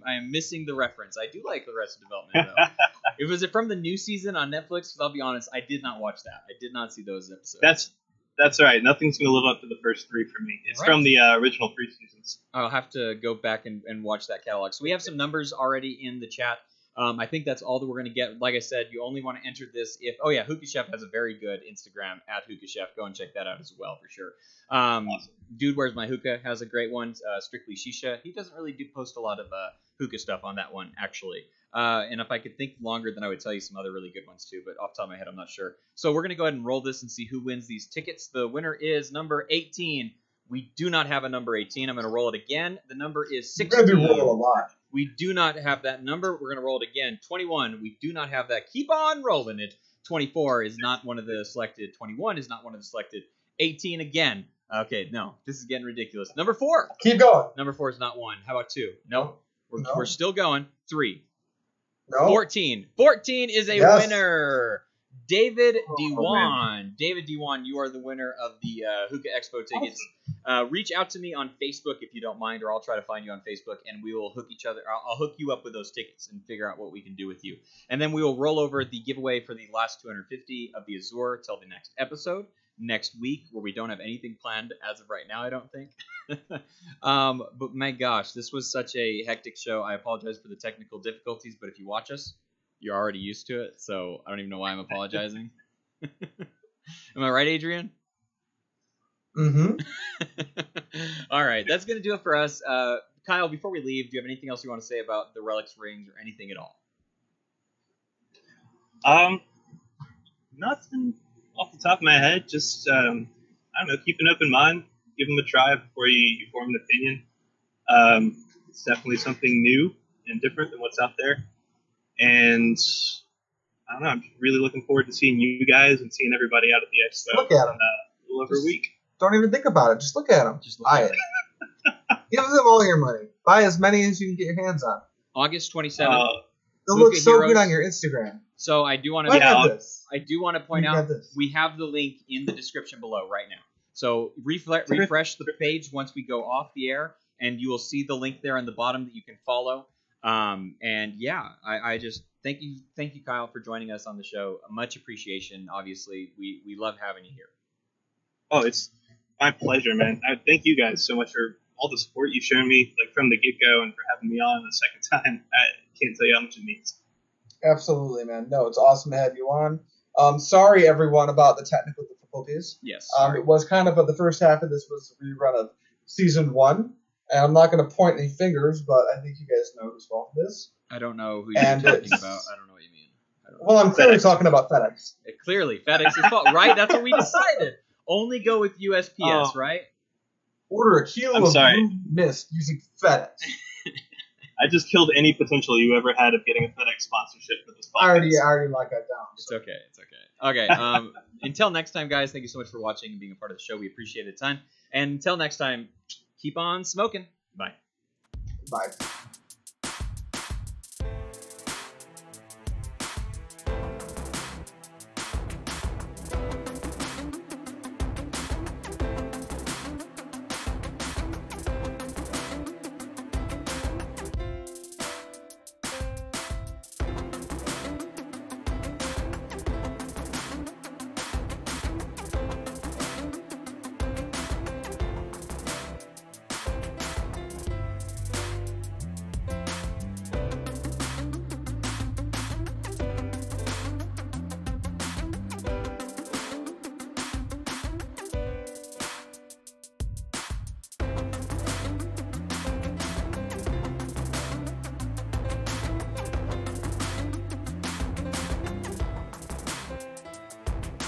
I'm missing the reference. I do like Arrested Development, though. Was it from the new season on Netflix? Because I'll be honest, I did not watch that. I did not see those episodes. That's all right. Nothing's going to live up to the first 3 for me. It's from the original 3 seasons. I'll have to go back and watch that catalog. So we have some numbers already in the chat. I think that's all that we're going to get. Like I said, you only want to enter this if... Oh, yeah, Hookah Chef has a very good Instagram, @Hookah Chef. Go and check that out as well, for sure. Awesome. Dude Where's My Hookah has a great one, Strictly Shisha. He doesn't really post a lot of hookah stuff on that one, actually. And if I could think longer, then I would tell you some other really good ones, too. But off the top of my head, I'm not sure. So we're going to go ahead and roll this and see who wins these tickets. The winner is number 18. We do not have a number 18. I'm going to roll it again. The number is 16. You're going to be rolling a lot. We do not have that number. We're going to roll it again. 21. We do not have that. Keep on rolling it. 24 is not one of the selected. 21 is not one of the selected. 18 again. Okay, no. This is getting ridiculous. Number 4. Keep going. Number 4 is not 1. How about 2? Nope. No. We're still going. 3. No. 14. 14 is a winner. David Dewan. David Dewan, you are the winner of the Hookah Expo tickets. Awesome. Reach out to me on Facebook if you don't mind, or I'll try to find you on Facebook, and we will hook each other. I'll hook you up with those tickets and figure out what we can do with you. And then we will roll over the giveaway for the last 250 of the Azure till the next episode next week, where we don't have anything planned as of right now, I don't think. But my gosh, this was such a hectic show. I apologize for the technical difficulties, but if you watch us, you're already used to it, so I don't even know why I'm apologizing. Am I right, Adrian? Mm-hmm. All right, that's going to do it for us. Kyle, before we leave, do you have anything else you want to say about the Relix rings or anything at all? Nothing off the top of my head, just I don't know, keep an open mind, give them a try before you form an opinion. It's definitely something new and different than what's out there, and I don't know. I'm really looking forward to seeing you guys and seeing everybody out at the expo. Look at them. A little over a week. Don't even think about it. Just look at them. Just Buy it. Give them all your money. Buy as many as you can get your hands on. August 27th. They'll look so Heroes. good on your Instagram. So I do want Look to at this. I do want to point Look out at this. we have the link in the description below right now. So refresh the page once we go off the air, and you will see the link there on the bottom that you can follow. And yeah, I just thank you, Kyle, for joining us on the show. Much appreciation. Obviously, we love having you here. Oh, it's my pleasure, man. I thank you guys so much for all the support you've shown me, like from the get-go, and for having me on the second time. I can't tell you how much it means. Absolutely, man. No, it's awesome to have you on. Sorry, everyone, about the technical difficulties. Yes. It was kind of the first half of this was a rerun of season 1. And I'm not going to point any fingers, but I think you guys know whose fault it is. I don't know who you're And talking it's- about. I don't know what you mean. I don't know. Well, I'm clearly FedEx. talking about FedEx. Clearly, FedEx's fault, right? That's what we decided. Only go with USPS, Oh. right? Order a kilo I'm of sorry. blue mist using FedEx. I just killed any potential you ever had of getting a FedEx sponsorship for this podcast. I already locked that down. It's okay. It's okay. Okay. Until next time, guys, thank you so much for watching and being a part of the show. We appreciate it a ton. And until next time, keep on smoking. Bye. Bye.